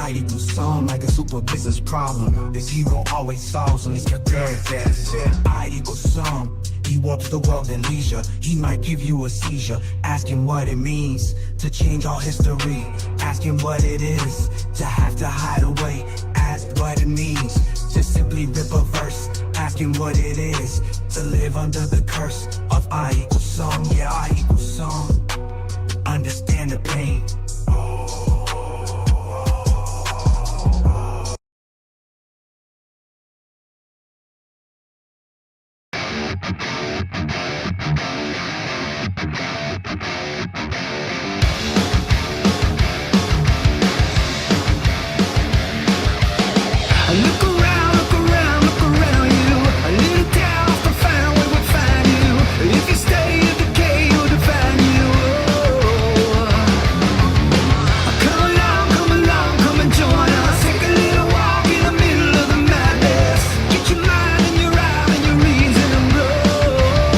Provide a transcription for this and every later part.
I equals sum like a super business problem. This hero always solves when it's your girl test. I equals sum. He warps the world in leisure. He might give you a seizure. Ask him what it means to change all history. Ask him what it is to have to hide away. Ask what it means to simply rip a verse. Ask him what it is to live under the curse of I equals sum. Yeah, I equals sum. Understand the pain. Look around, look around, look around you. A little doubt to find where we'll find you. If you stay in decay, you'll define you. Come along, come and join us. Take a little walk in the middle of the madness. Get your mind and your eye and your reason and roll.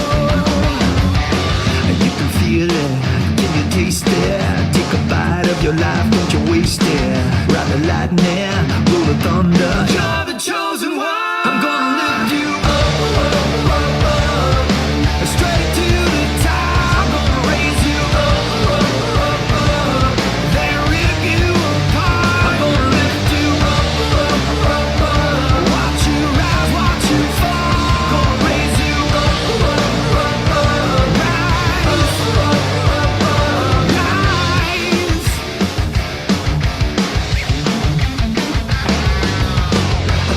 You can feel it, can you taste it? Take a bite of your life, don't you waste it. Ride the lightning, roll the thunder. You're the chosen one. I'm gonna lift you up, straight to the top. I'm gonna raise you up, then rip you apart. I'm gonna lift you up, watch you rise, watch you fall. Gonna raise you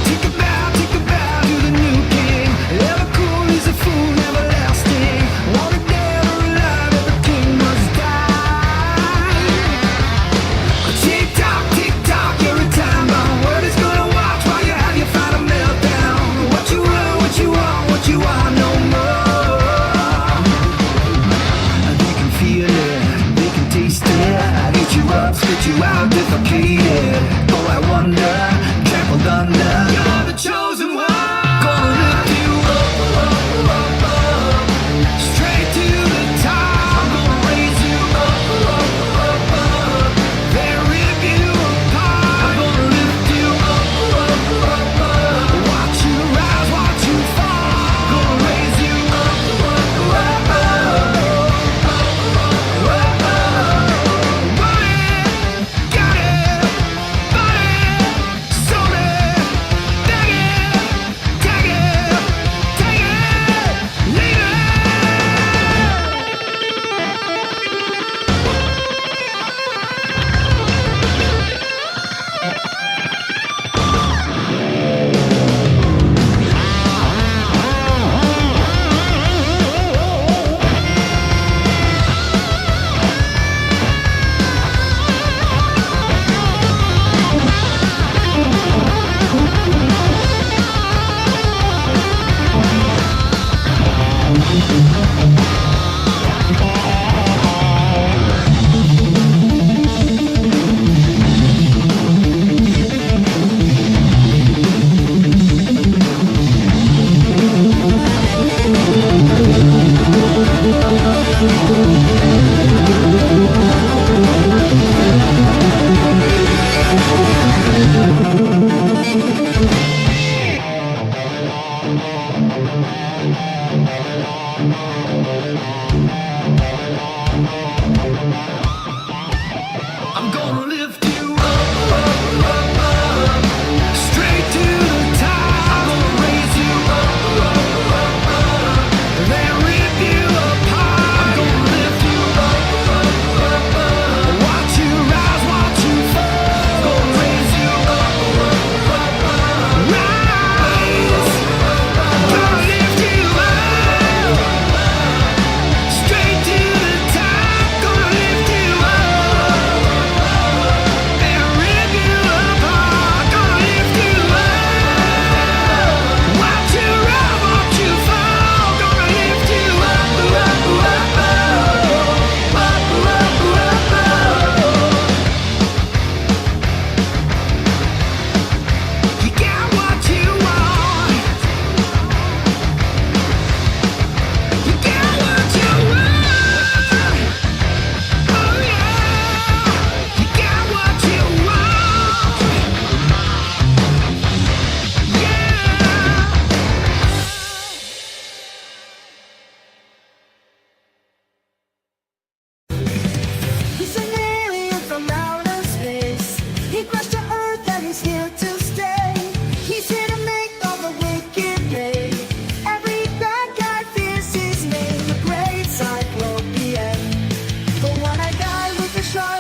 Take a bow to the new king. Ever cool, he's a fool, never lasting. Wanted dead or alive, every king must die. Tick tock, every time bomb. Word is gonna watch while you have your final meltdown. What you want, what you want no more. They can feel it, they can taste it. Eat you up, spit you out, defecated. Go I wonder, trampled under. You're the chosen one. Gonna lift you up, straight to the top. I'm gonna raise you up, then rip you apart. I'm gonna lift you up, watch you rise, watch you fall. Gonna raise you up, got it.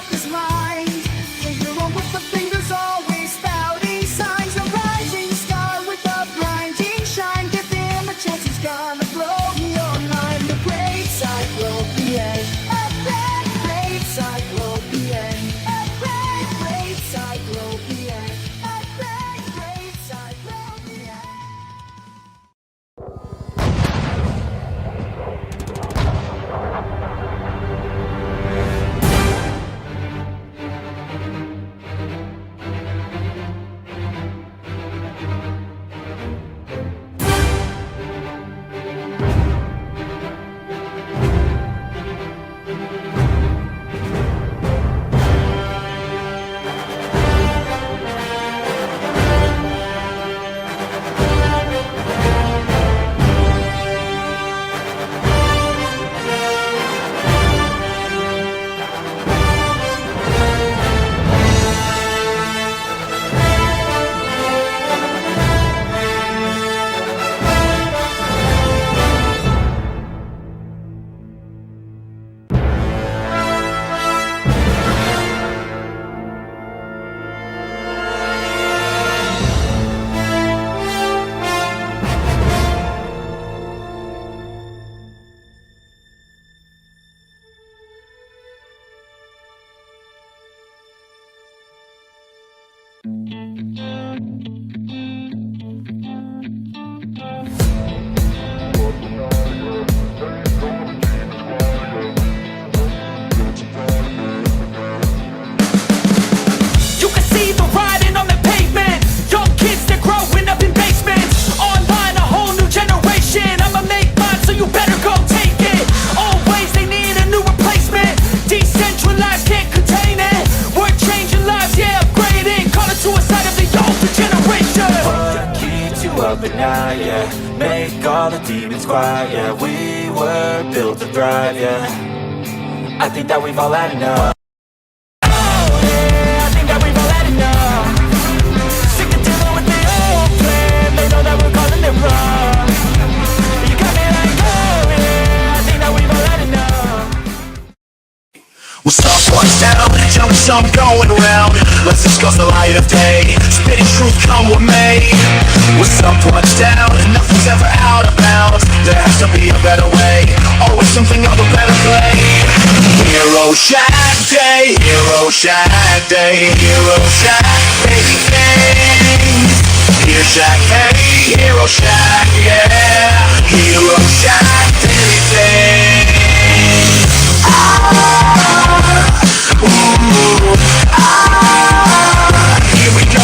up his mind. You're on with the fingers always spouting signs. A rising star with a blinding shine. Give him a chance, he's gonna blow your mind. The great cyclopean, a great cyclopean, a great cyclopean, a great cyclopean. You can see the writing on the pavement. Young kids, they're growing up in basements. Online, a whole new generation. I'ma make mine, so you better go take it. Always, they need a new replacement. Decentralized, can't contain it. We're changing lives, yeah, upgrading. Call it suicide of the older generation. What keeps you up at night, yeah? Make all the demons quiet, yeah. We were built to thrive, yeah. I think that we've all had enough. Well, someone's down, telling some going around. Let's discuss the light of day. Spitting truth, come with me. With someone's down, nothing's ever out of bounds. There has to be a better way. Always something of a better play. Hero Shack Day, Hero Shack Day, Hero Shack, baby things. Hero Shack, hey, Hero Shack, yeah. Hero Shack, daily things. Here we go.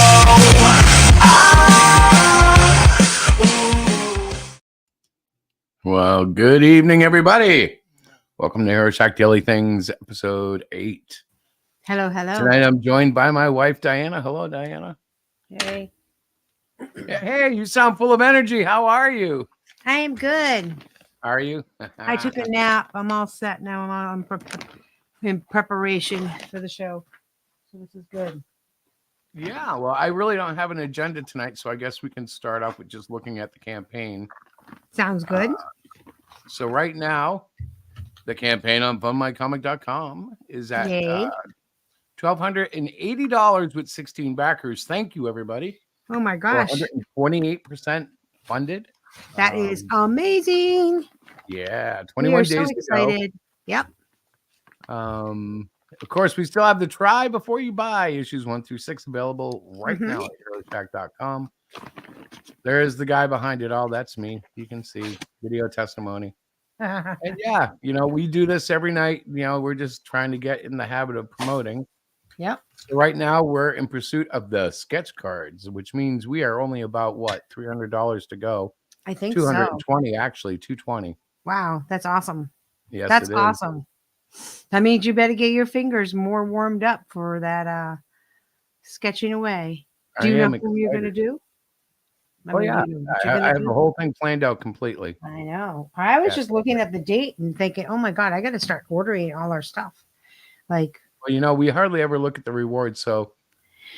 Well, good evening, everybody. Welcome to Hero Shack Daily Things, episode 8. Hello, hello. Tonight I'm joined by my wife, Diana. Hello, Diana. Hey, Hey, you sound full of energy. How are you? I am good. Are you? I took a nap. I'm all set now. I'm in preparation for the show. So this is good. Yeah, well, I really don't have an agenda tonight, so I guess we can start off with just looking at the campaign. Sounds good. So right now, the campaign on funmycomic.com is at Yay. $1,280 with 16 backers. Thank you, everybody. Oh my We're gosh. 128% funded. That is amazing. Yeah, We 21 are days so to excited. Yep. go. Of course, we still have the try before you buy issues 1 through 6 available right now at HeroShack.com. There's the guy behind it all. That's me. You can see video testimony. And yeah, we do this every night. We're just trying to get in the habit of promoting. Yep. So right now we're in pursuit of the sketch cards, which means we are only about $300 to go. I think so. 220 actually, 220. Wow, that's awesome. Yes, That's it is. awesome. That means you better get your fingers more warmed up for that sketching away. Do you know who you're going to do? Oh, yeah. I have the whole thing planned out completely. I know. I was just looking at the date and thinking, oh my God, I got to start ordering all our stuff. Like, Well, we hardly ever look at the rewards. So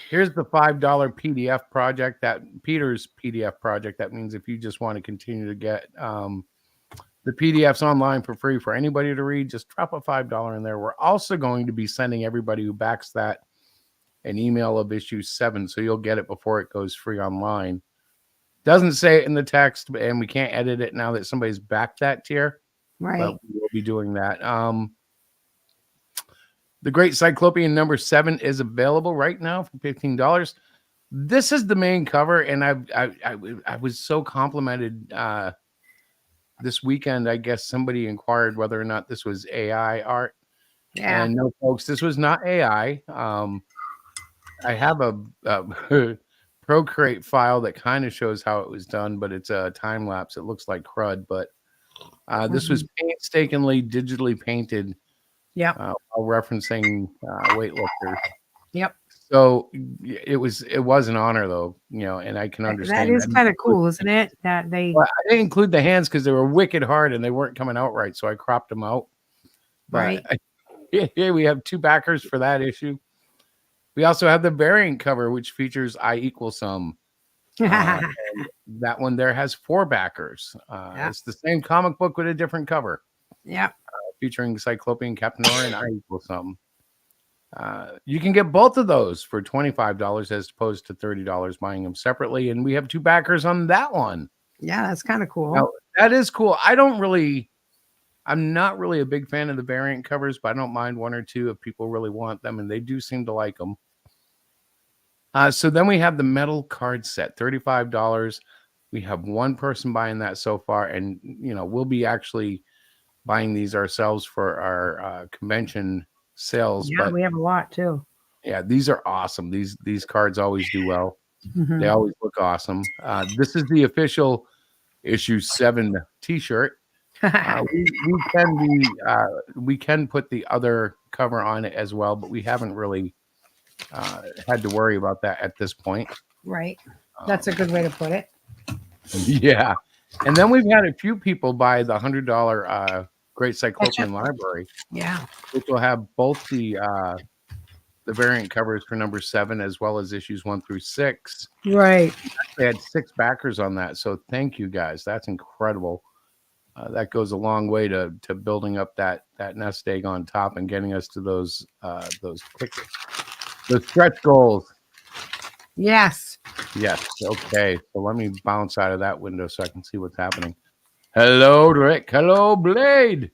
here's the $5 PDF project, that Peter's PDF project. That means if you just want to continue to get The PDF's online for free for anybody to read. Just drop a $5 in there. We're also going to be sending everybody who backs that an email of issue 7, so you'll get it before it goes free online. Doesn't say it in the text, and we can't edit it now that somebody's backed that tier. Right. But we'll be doing that. The Great Cyclopean number 7 is available right now for $15. This is the main cover, and I was so complimented this weekend. I guess somebody inquired whether or not this was AI art. Yeah. And no, folks, this was not AI. I have a Procreate file that kind of shows how it was done, but it's a time lapse. It looks like crud, but this was painstakingly digitally painted. Yeah. While referencing weightlifters. Yep. So it was an honor, though, and I can understand that is kind of cool, isn't it? That they. Well, I didn't include the hands because they were wicked hard and they weren't coming out right, so I cropped them out. Right. Here we have 2 backers for that issue. We also have the variant cover, which features I equal some. That one there has 4 backers. It's the same comic book with a different cover. Yeah. Featuring Cyclopean, Captain Nora, and I equal some. You can get both of those for $25 as opposed to $30 buying them separately. And we have 2 backers on that one. Yeah, that's kind of cool. Now, that is cool. I'm not really a big fan of the variant covers, but I don't mind 1 or 2 if people really want them, and they do seem to like them. So then we have the metal card set, $35. We have 1 person buying that so far, and we'll be actually buying these ourselves for our convention sales. Yeah, but we have a lot too. Yeah, these are awesome. These cards always do well. Mhm. They always look awesome. This is the official issue 7 T-shirt. We can put the other cover on it as well, but we haven't really had to worry about that at this point. Right. That's a good way to put it. Yeah. And then we've had a few people buy the $100 Great Cyclopean Library. Yeah. Which will have both the variant covers for number 7 as well as issues 1 through 6. Right. They had 6 backers on that, so thank you guys. That's incredible. That goes a long way to building up that nest egg on top and getting us to those stretch goals. Yes. Yes. Okay. So let me bounce out of that window so I can see what's happening. Hello, Rick. Hello, Blade.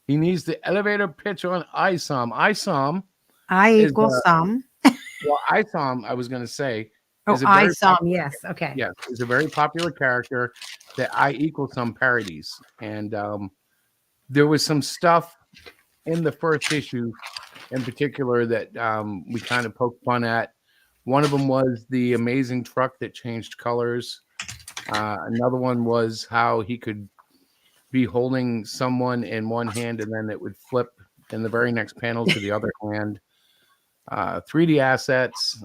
He needs the elevator pitch on ISOM. ISOM. I equal some. Well, ISOM, I was going to say. Oh, ISOM. Yes. Okay. Yes. Is a very popular character that I equal some parodies. And there was some stuff in the first issue in particular that we kind of poked fun at. One of them was the amazing truck that changed colors. Another one was how he could be holding someone in one hand and then it would flip in the very next panel to the other hand. 3D assets,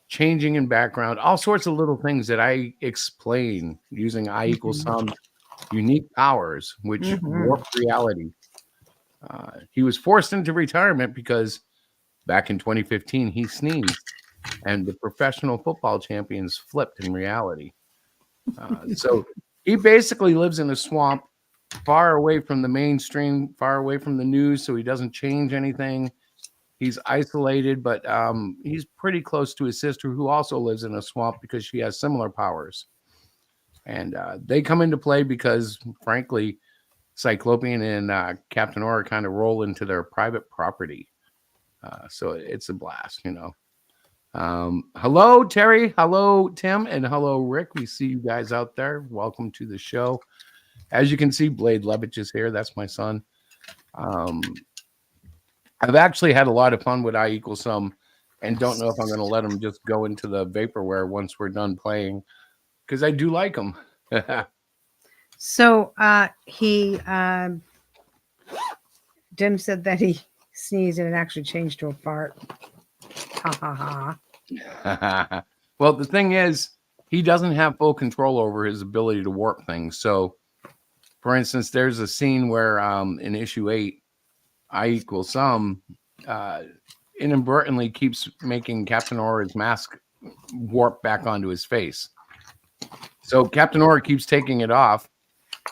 changing in background, all sorts of little things that I explain using I equal some unique powers, which warp reality. He was forced into retirement because back in 2015, he sneezed and the professional football champions flipped in reality. So he basically lives in a swamp far away from the mainstream, far away from the news, so he doesn't change anything. He's isolated, but he's pretty close to his sister, who also lives in a swamp because she has similar powers. And they come into play because, frankly, Cyclopean and Captain Aura kind of roll into their private property. So it's a blast, Hello, Terry. Hello, Tim. And hello, Rick. We see you guys out there. Welcome to the show. As you can see, Blade Levitch is here. That's my son. I've actually had a lot of fun with I equal some and don't know if I'm going to let him just go into the vaporware once we're done playing because I do like him. So Dim said that he sneezed and it actually changed to a fart. Ha ha ha. Well, the thing is, he doesn't have full control over his ability to warp things. So, for instance, there's a scene where in issue 8, I equal some inadvertently keeps making Captain Aura's mask warp back onto his face. So Captain Aura keeps taking it off,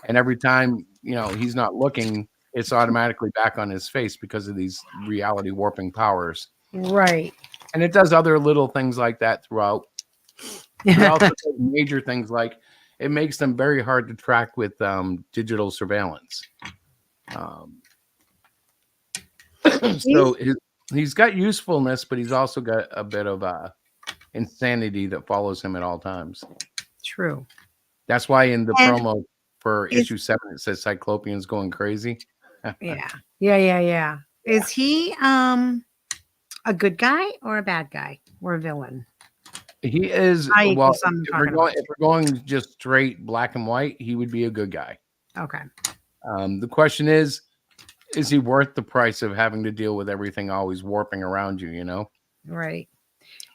and every time he's not looking, it's automatically back on his face because of these reality warping powers. Right. And it does other little things like that throughout. It also does major things like it makes them very hard to track with digital surveillance. So he's got usefulness, but he's also got a bit of insanity that follows him at all times. True. That's why in the promo for issue 7 it says Cyclopean's going crazy. Yeah. Is he a good guy or a bad guy or a villain? He is. Well, if we're going just straight black and white, he would be a good guy. Okay. The question is he worth the price of having to deal with everything always warping around you? Right.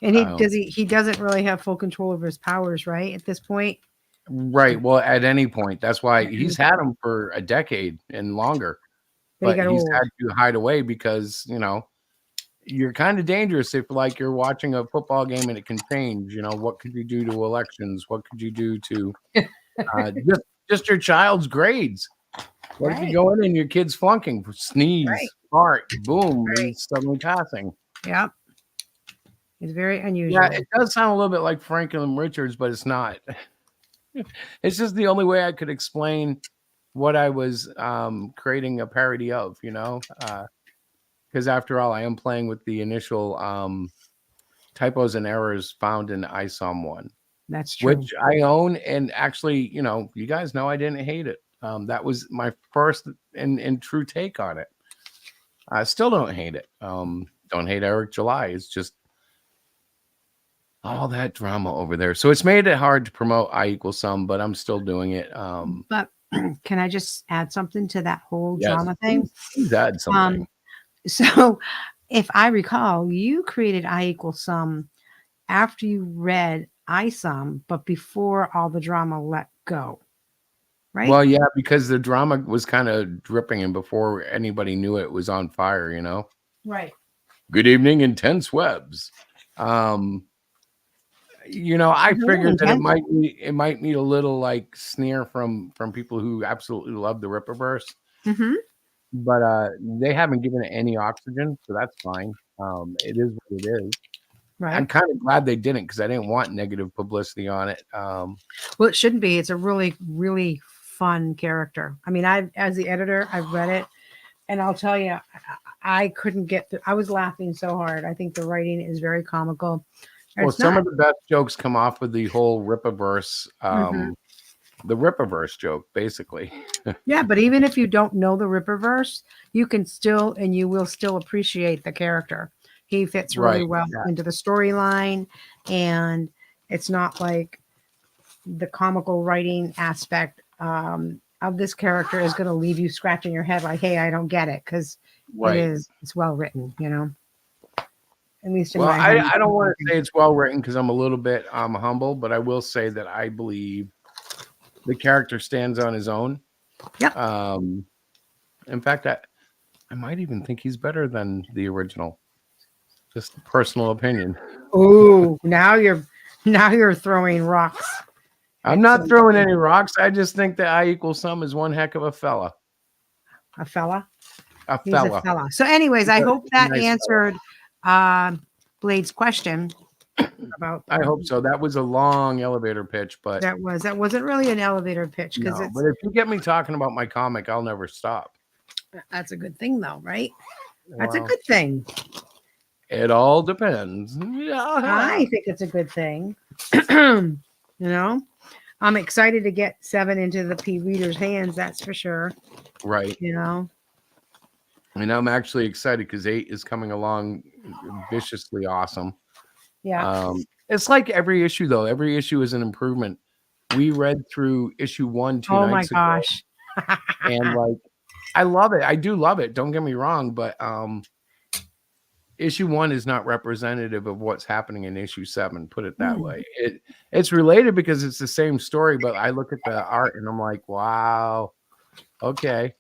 And he doesn't really have full control over his powers, right? At this point. Right. Well, at any point. That's why he's had them for a decade and longer. But he's had to hide away because, you're kind of dangerous if like you're watching a football game and it can change. What could you do to elections? What could you do to just your child's grades? What if you go in and your kid's flunking, sneeze, fart, boom, he's suddenly passing? Yep. It's very unusual. Yeah, it does sound a little bit like Franklin Richards, but it's not. It's just the only way I could explain what I was creating a parody of, because after all, I am playing with the initial typos and errors found in ISOM 1. That's true. Which I own, and actually, you guys know I didn't hate it. That was my first and true take on it. I still don't hate it. Don't hate Eric July. It's just all that drama over there. So it's made it hard to promote I = Some, but I'm still doing it. But can I just add something to that whole drama thing? Please add something. So if I recall, you created I = Some after you read ISOM, but before all the drama let go. Right? Well, yeah, because the drama was kind of dripping, and before anybody knew it was on fire, Right. Good evening, Intense Webs. I figured that it might need a little like sneer from people who absolutely love the Rippaverse. Mm-hmm. But they haven't given it any oxygen, so that's fine. It is what it is. Right. I'm kind of glad they didn't because I didn't want negative publicity on it. Well, it shouldn't be. It's a really, really fun character. I mean, as the editor, I've read it, and I'll tell you, I couldn't get. I was laughing so hard. I think the writing is very comical. Well, some of the best jokes come off of the whole Rippaverse, the Rippaverse joke, basically. Yeah, but even if you don't know the Rippaverse, you can still, and you will still appreciate the character. He fits really well into the storyline, and it's not like the comical writing aspect of this character is going to leave you scratching your head like, hey, I don't get it, because it's well written, At least in my I don't want to say it's well written because I'm a little bit humble, but I will say that I believe the character stands on his own. Yeah. In fact, I might even think he's better than the original. Just personal opinion. Oh, now you're throwing rocks. I'm not throwing any rocks. I just think that I = Some is one heck of a fella. A fella? He's a fella. So anyways, I hope that answered Blade's question about. I hope so. That was a long elevator pitch, but that wasn't really an elevator pitch because but if you get me talking about my comic, I'll never stop. That's a good thing, though, right? That's a good thing. It all depends. I think it's a good thing. I'm excited to get 7 into the P reader's hands. That's for sure. Right. And I'm actually excited because 8 is coming along viciously awesome. Yeah. It's like every issue, though. Every issue is an improvement. We read through issue 1 2 nights ago. Oh, my gosh. And, like, I love it. I do love it. Don't get me wrong. But issue 1 is not representative of what's happening in issue 7. Put it that way. It's related because it's the same story. But I look at the art and I'm like, wow. Okay.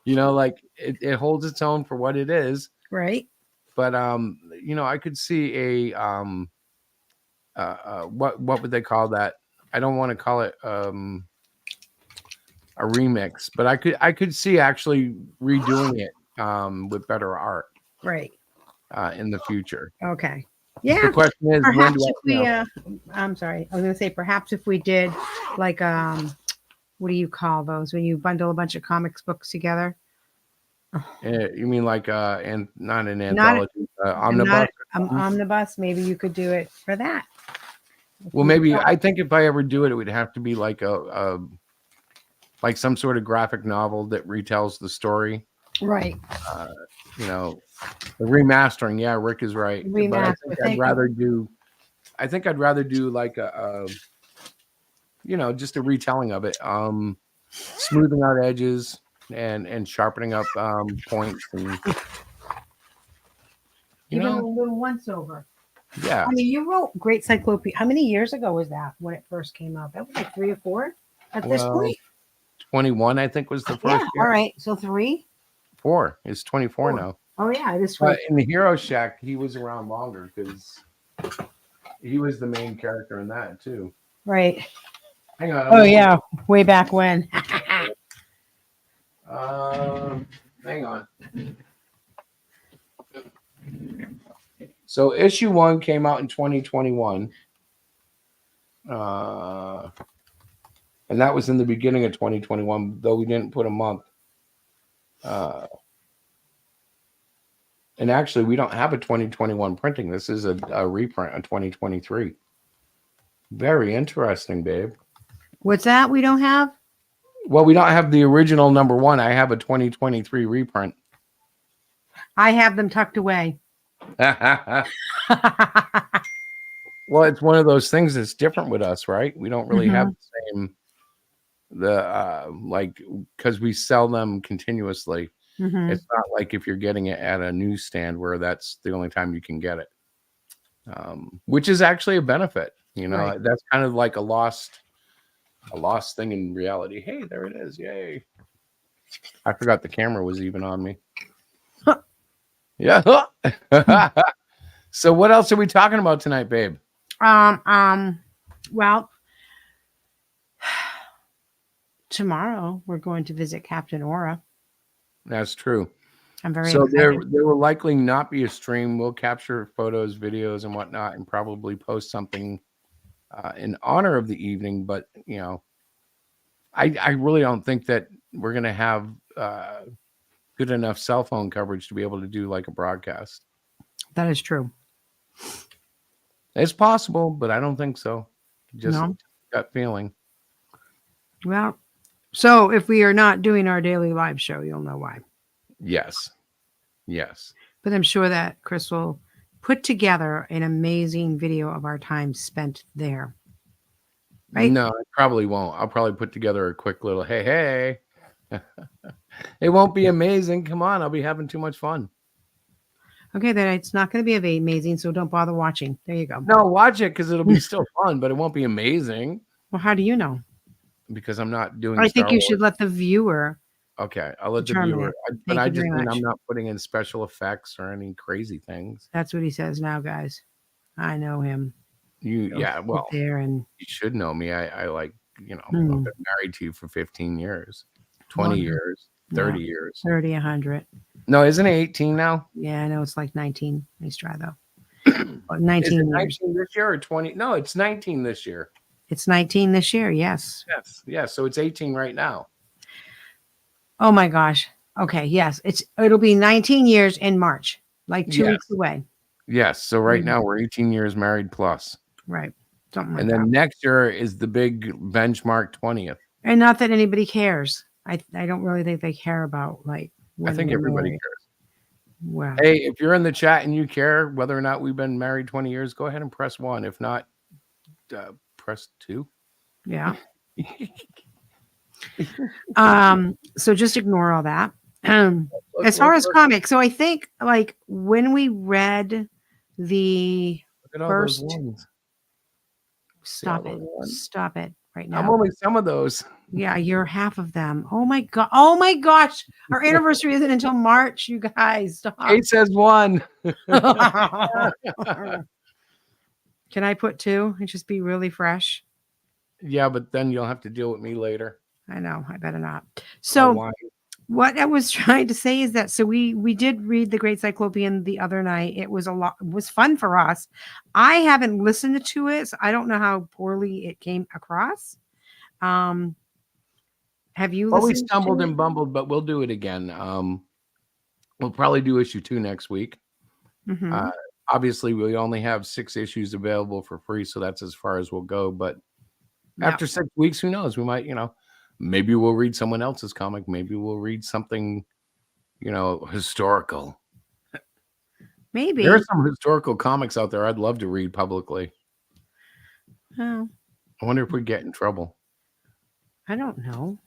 Like it holds its own for what it is. Right. But I could see a what would they call that? I don't want to call it a remix, but I could see actually redoing it with better art Right. in the future. Okay. The Yeah. question is, when Perhaps do if we, I'm sorry, I was gonna say perhaps if we did like what do you call those when you bundle a bunch of comics books together? you mean like and not an Not anthology, omnibus? Not omnibus. Maybe you could do it for that. Well, maybe I think if I ever do it, it would have to be like a like some sort of graphic novel that retells the story. Right. You know, the remastering. Yeah, Rick is right. But I Remaster, think thank I'd you. rather do. I think I'd rather do like a you know, just a retelling of it, smoothing out edges and sharpening up points, and you Even a know, little once over. yeah. I mean, you wrote Great Cyclopedia. How many years ago was that when it first came out? That was like 3 or 4 at this Well, point. 21, I think, was the first Yeah. year. All right. So 3. 4 is 24 4. now. Oh yeah, it is 3. But in the Hero Shack, he was around longer because he was the main character in that too. Right. Hang on. Oh yeah, way back when. Hang on. So issue 1 came out in 2021. And that was in the beginning of 2021, though we didn't put a month. And actually, we don't have a 2021 printing. This is a reprint of 2023. Very interesting, babe. What's that? We don't have. Well, we don't have the original number 1. I have a 2023 reprint. I have them tucked away. Well, it's one of those things that's different with us, right? We don't really have the same like, because we sell them continuously. Mhm. It's not like if you're getting it at a newsstand where that's the only time you can get it, which is actually a benefit. You know, Right. that's kind of like a lost thing in reality. Hey, there it is! Yay! I forgot the camera was even on me. Yeah. So what else are we talking about tonight, babe? Well, tomorrow we're going to visit Captain Aura. That's true. I'm very So there excited. will likely not be a stream. We'll capture photos, videos, and whatnot, and probably post something in honor of the evening. But you know, I really don't think that we're gonna have good enough cell phone coverage to be able to do like a broadcast. That is true. It's possible, but I don't think so. Just No. gut feeling. Well, so if we are not doing our daily live show, you'll know why. Yes. But I'm sure that Chris will put together an amazing video of our time spent there. Right? No, I probably won't. I'll probably put together a quick little hey. It won't be amazing. Come on, I'll be having too much fun. Okay, then it's not going to be amazing, so don't bother watching. There you go. No, watch it because it'll be still fun, but it won't be amazing Well, how do you know? because I'm not doing. I think Star you Wars. should let the viewer. Okay, I'll let the determine viewer. it. But Thank I you just very mean much. I'm not putting in special effects or any crazy things. That's what he says now, guys. I know him. Yeah, Sit well, there and you should know me. I like, you know, I've Hmm. been married to you for 15 years, 20 Longer. years, 30 years. 30, 100. No, isn't it 18 now? Yeah, I know it's like 19. Nice try though. Is 19 it years. 19 this year or 20? No, it's 19 this year. It's 19 this year. Yes. Yes. Yeah. So it's 18 right now. Oh my gosh. Okay. Yes. It'll be 19 years in March, like 2 Yes. weeks away. Yes. So right Mhm. now we're 18 years married plus. Right. Something like And that. then next year is the big benchmark 20th. And not that anybody cares. I don't really think they care about like. I think we're everybody married. cares. Well, Hey, if you're in the chat and you care whether or not we've been married 20 years, go ahead and press 1. If not, press 2. yeah. So just ignore all that. As far as comics, so I think like when we read the look at all those first- ones. stop all it, those ones? stop it right I'm now. only some of those. Yeah, you're half of them. Oh my god! Oh my gosh! Our anniversary isn't until March, you guys. Stop. Kate says 1. Can I put 2 and just be really fresh? Yeah, but then you'll have to deal with me later. I know. I better not. Oh, So why? what I was trying to say is that we did read the Great Cyclopean the other night. It was it was fun for us. I haven't listened to it, so I don't know how poorly it came across. Have you Well, we listened stumbled to and bumbled, but we'll do it again. We'll probably do issue 2 next week. it? Mhm. Obviously, we only have 6 issues available for free, so that's as far as we'll go. But Yeah. after 6 weeks, who knows? We might, maybe we'll read someone else's comic. Maybe we'll read something, historical. Maybe. There are some historical comics out there I'd love to read publicly. Oh, I wonder if we get in trouble, I don't know.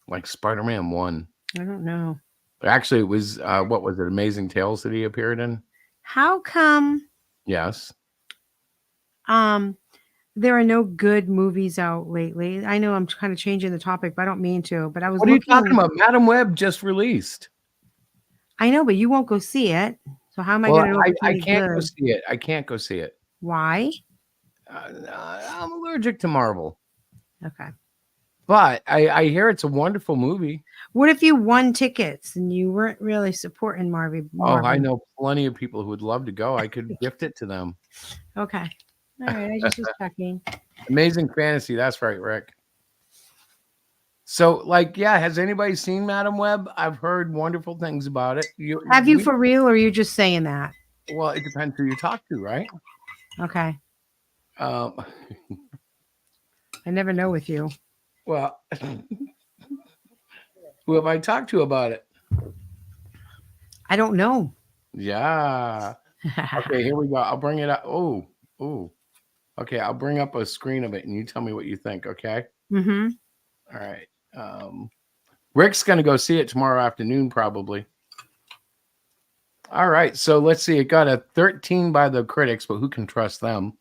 like Spider-Man 1. I don't know. Actually, it was what was it? Amazing Tales that he appeared in. How come Yes. there are no good movies out lately? I know I'm kind of changing the topic, but I don't mean to. But I was What are you looking. talking about? Madam Web just released. I know, but you won't go see it. So how am I Well, going to know? If it's I any can't go good? see it. I can't go see it. Why? I'm allergic to Marvel, Okay. but I hear it's a wonderful movie. What if you won tickets and you weren't really supporting Marvel? Oh, I know plenty of people who would love to go. I could gift it to them. Okay. All right. I just was checking. Amazing Fantasy. That's right, Rick. So, has anybody seen Madam Web? I've heard wonderful things about it. Have you for real, or are you just saying that? Well, it depends who you talk to, right? Okay. Um, I never know with you. well, who have I talked to about it? I don't know. Yeah. Okay, here we go. I'll bring it up. Oh. Okay, I'll bring up a screen of it and you tell me what you think, okay? Mm-hmm. All right. Rick's going to go see it tomorrow afternoon, probably. All right, so let's see. It got a 13 by the critics, but who can trust them?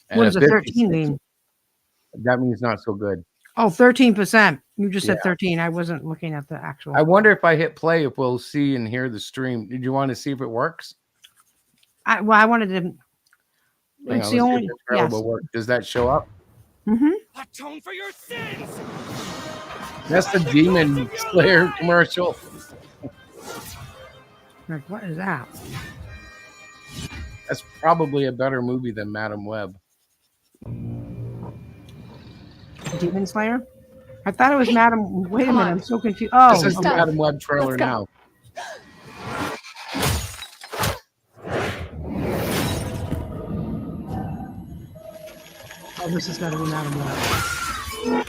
And What does a a 13 56. mean? That means not so good. Oh, 13%. You just said Yeah. 13. I wasn't looking at the actual. I wonder if I hit play, if we'll see and hear the stream. Did you want to see if it works? I wanted to. Hang It's on, the let's see only. if the trailer Yes. will work. Does that show up? Mm-hmm. Atone for your sins! That's the Demon Slayer commercial. Like, what is that? That's probably a better movie than Madam Web. Demon Slayer? I thought it was Madam. Wait a minute. I'm so confused. Oh, This is the okay. Madam Web trailer Let's go. now. Oh, this is got to be Madam Web.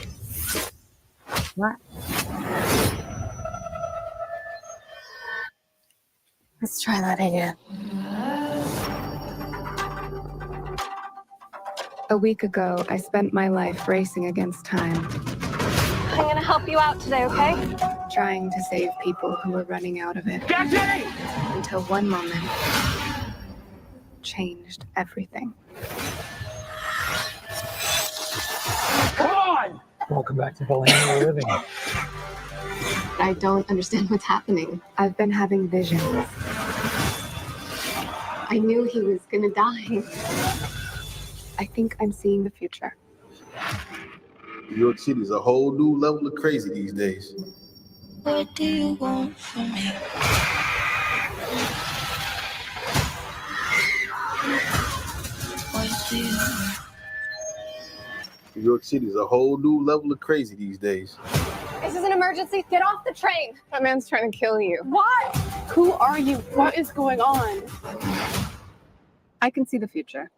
What? Let's try that again. A week ago, I spent my life racing against time, I'm gonna help you out today, okay? trying to save people who were running out of it. Until one moment changed everything. Welcome back to the land we're living. I don't understand what's happening. I've been having visions. I knew he was gonna die. I think I'm seeing the future. New York City is a whole new level of crazy these days. What do you want from me? What do you want? New York City is a whole new level of crazy these days. This is an emergency. Get off the train. That man's trying to kill you. What? Who are you? What is going on? I can see the future.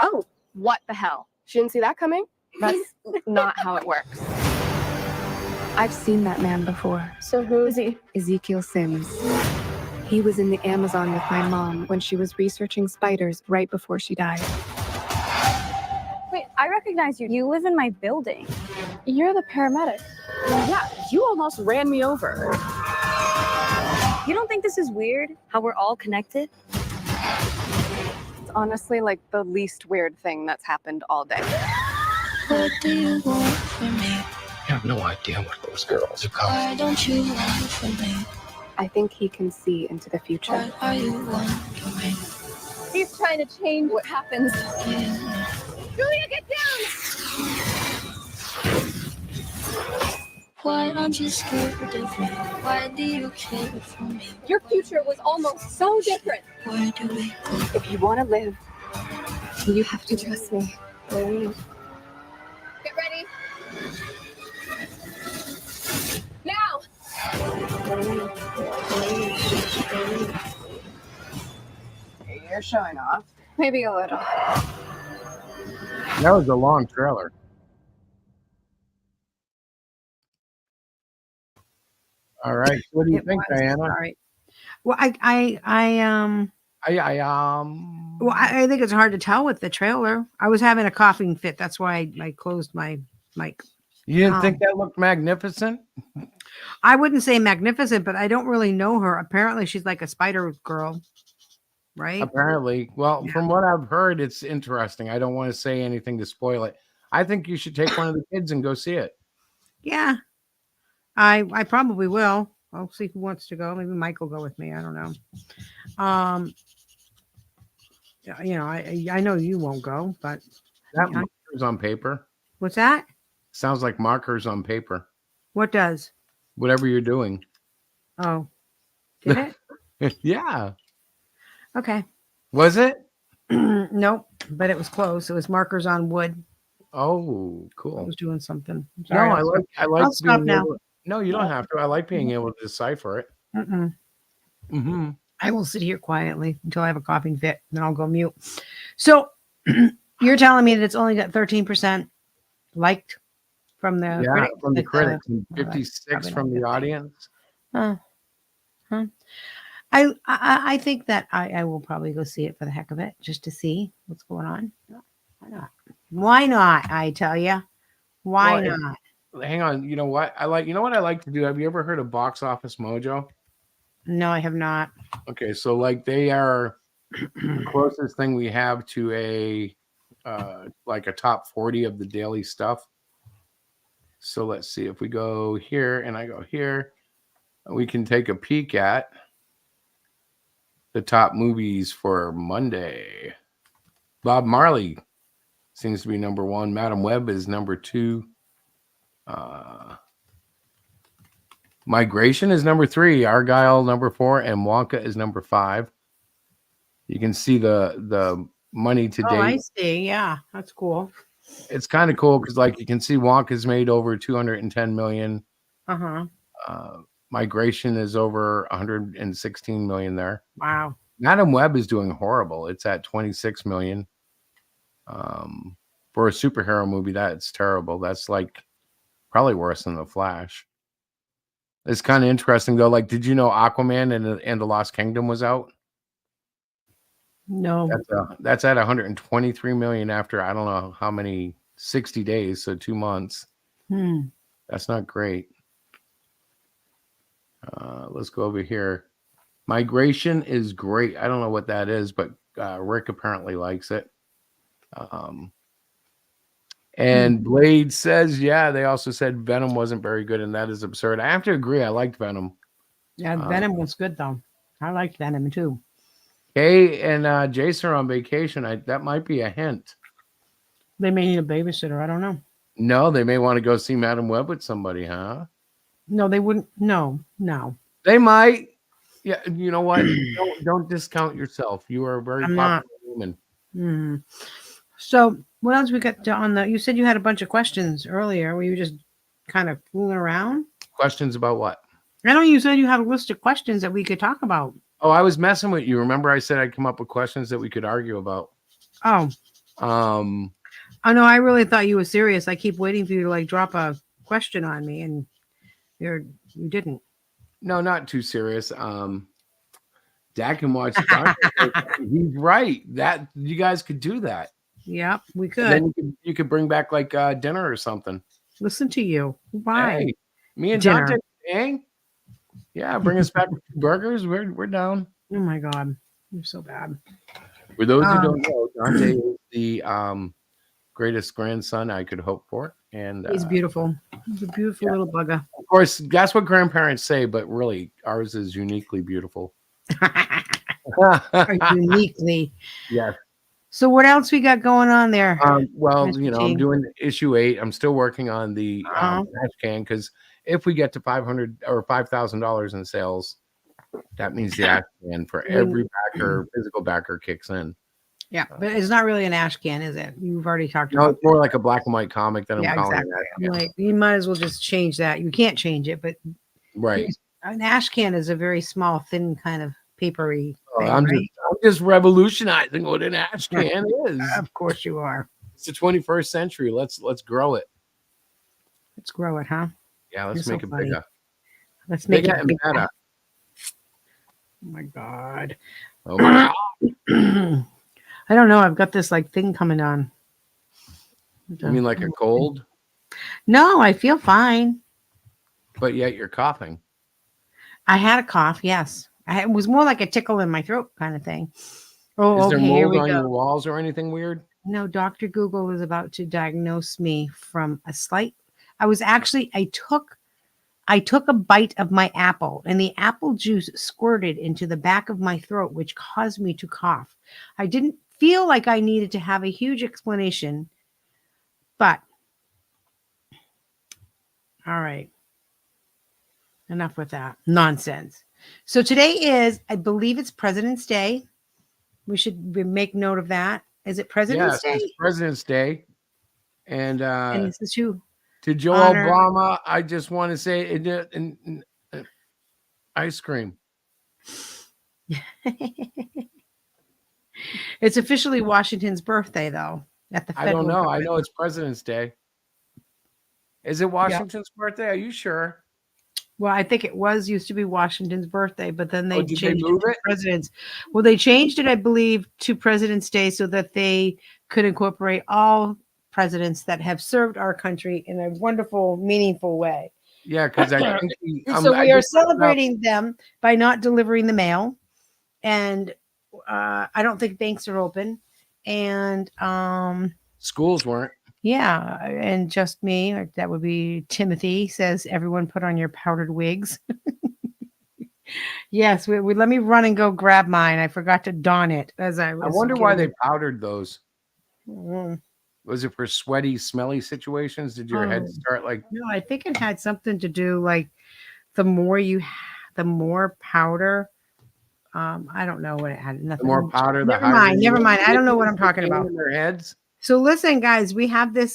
Oh, what the hell? She didn't see that coming? That's not how it works. I've seen that man before. So who is he? Ezekiel Sims. He was in the Amazon with my mom when she was researching spiders right before she died. Wait, I recognize you. You live in my building. You're the paramedic. Yeah, you almost ran me over. You don't think this is weird? How we're all connected? It's honestly like the least weird thing that's happened all day. What do you want from me? I have no idea what those girls are coming. Why don't you want from me? I think he can see into the future. What are you wondering? He's trying to change what happens. Yeah. Julia, get down! Why aren't you scared of me? Why do you care for me? Your future was almost so different. Where do we go? If you want to live, you have to trust me. Get ready. Now! You're showing off. Maybe a little. That was a long trailer. All right. What do you think, Diana? All right. Well, I think it's hard to tell with the trailer. I was having a coughing fit. That's why I closed my mic. You didn't think that looked magnificent? I wouldn't say magnificent, but I don't really know her. Apparently, she's like a spider girl, right? Apparently. Well, from what I've heard, it's interesting. I don't want to say anything to spoil it. I think you should take one of the kids and go see it. Yeah, I probably will. I'll see who wants to go. Maybe Mike will go with me. I don't know. You know, I know you won't go, but that markers on paper. What's that? Sounds like markers on paper. What does? Whatever you're doing. Oh, did it? Yeah. Okay. Was it? Nope, but it was close. It was markers on wood. Oh, cool. I was doing something. No, Sorry, I like I'll stop being now. able- no, you don't have to. I like being able to decipher it. Mm-hmm. I will sit here quietly until I have a coughing fit, and then I'll go mute. So you're telling me that it's only got 13% liked from the critics? From the Like, critics and well, that's 56 probably from not the good. audience. Huh. I think that I will probably go see it for the heck of it, just to see what's going on. Why not? Why not? I tell you, why Well, not? Hang on. You know what? You know what I like to do? Have you ever heard of Box Office Mojo? No, I have not. Okay, so like they are the closest thing we have to a like a top 40 of the daily stuff. So let's see if we go here and I go here, we can take a peek at the top movies for Monday. Bob Marley seems to be number 1. Madam Web is number 2. Migration is number 3. Argyle number 4, and Wonka is number 5. You can see the money to Oh, I date. see. Yeah, that's cool. It's kind of cool because, like, you can see Wonka's made over 210 million. Migration is over 116 million there. Wow. Madam Web is doing horrible. It's at 26 million. For a superhero movie, that's terrible. That's like probably worse than The Flash. It's kind of interesting though. Like, did you know Aquaman and the Lost Kingdom was out? No. That's at 123 million after I don't know how many 60 days, so 2 months. That's not great. Let's go over here. Migration is great. I don't know what that is, but Rick apparently likes it. And Blade says, yeah, they also said Venom wasn't very good, and that is absurd. I have to agree. I liked Venom. Yeah, Venom was good though. I liked Venom too. Kay and Jason are on vacation. That might be a hint. They may need a babysitter. I don't know. No, they may want to go see Madam Web with somebody, huh? No, they wouldn't. No. They might. Yeah, you know what? don't discount yourself. You are a very I'm popular not. woman. So what else we got on the? You said you had a bunch of questions earlier. Were you just kind of fooling around? Questions about what? I know you said you had a list of questions that we could talk about. Oh, I was messing with you. Remember, I said I'd come up with questions that we could argue about. Oh. I know. I really thought you were serious. I keep waiting for you to like drop a question on me, and you didn't. No, not too serious. Dad can watch. He's right. That you guys could do that. Yep, we could. And then you could bring back like dinner or something. Listen to you. Why? Hey, me and Dinner. Dante, eh? Yeah, bring us back burgers. We're down. Oh my God, you're so bad. For those who don't know, Dante is the greatest grandson I could hope for, and He's beautiful. He's a beautiful little bugger. Of course, that's what grandparents say, but really, ours is uniquely beautiful. Uniquely. Yes. So what else we got going on there? Well, Mr. you know, T? I'm doing issue 8. I'm still working on the Uh-huh. hash can because if we get to $500 or $5,000 in sales, that means the ash can for every backer, physical backer kicks in. Yeah, but it's not really an ash can, is it? You've already talked No, about it's more like a black and white comic that I'm yeah, calling exactly. an ash I'm can. like, you might as well just change that. You can't change it, but Right. an ash can is a very small, thin kind of papery thing, I'm right? just revolutionizing what an ash can is. Of course you are. It's the 21st century. Let's grow it. Let's grow it, huh? Yeah, let's You're make so it funny. bigger. Let's make Bigger it and bigger. better. Oh my god. Oh my god. I don't know. I've got this like thing coming on. You mean like a cold? No, I feel fine. But yet you're coughing. I had a cough, yes. It was more like a tickle in my throat kind of thing. Oh, Is there okay, here mold we on go. your walls or anything weird? No, Dr. Google is about to diagnose me from a slight. I took a bite of my apple and the apple juice squirted into the back of my throat, which caused me to cough. I didn't feel like I needed to have a huge explanation, but all right. Enough with that nonsense. So today is, I believe it's President's Day. We should make note of that. Is it President's Day? It's President's Day. And this is who? to Joe honor- Obama, I just want to say ice cream. It's officially Washington's birthday, though. At the I don't federal know. I government. know it's President's Day. Is it Washington's birthday? Are you sure? Well, I think it used to be Washington's birthday, but then they did they changed move it to it? President's. Well, they changed it, I believe, to President's Day so that they could incorporate all presidents that have served our country in a wonderful, meaningful way. Yeah, because I think So we are celebrating them by not delivering the mail, and I don't think banks are open, and schools weren't. yeah, and just me. That would be Timothy says, everyone put on your powdered wigs. Yes, we let me run and go grab mine. I forgot to don it as I was. I wonder why they getting- powdered those. Mm. Was it for sweaty, smelly situations? Did your head Oh, start like? No, I think it had something to do like the more powder. I don't know what it had. Nothing. The more powder, the Never higher. mind. Never mind. I don't know what I'm talking about. In their heads. So listen, guys, we have this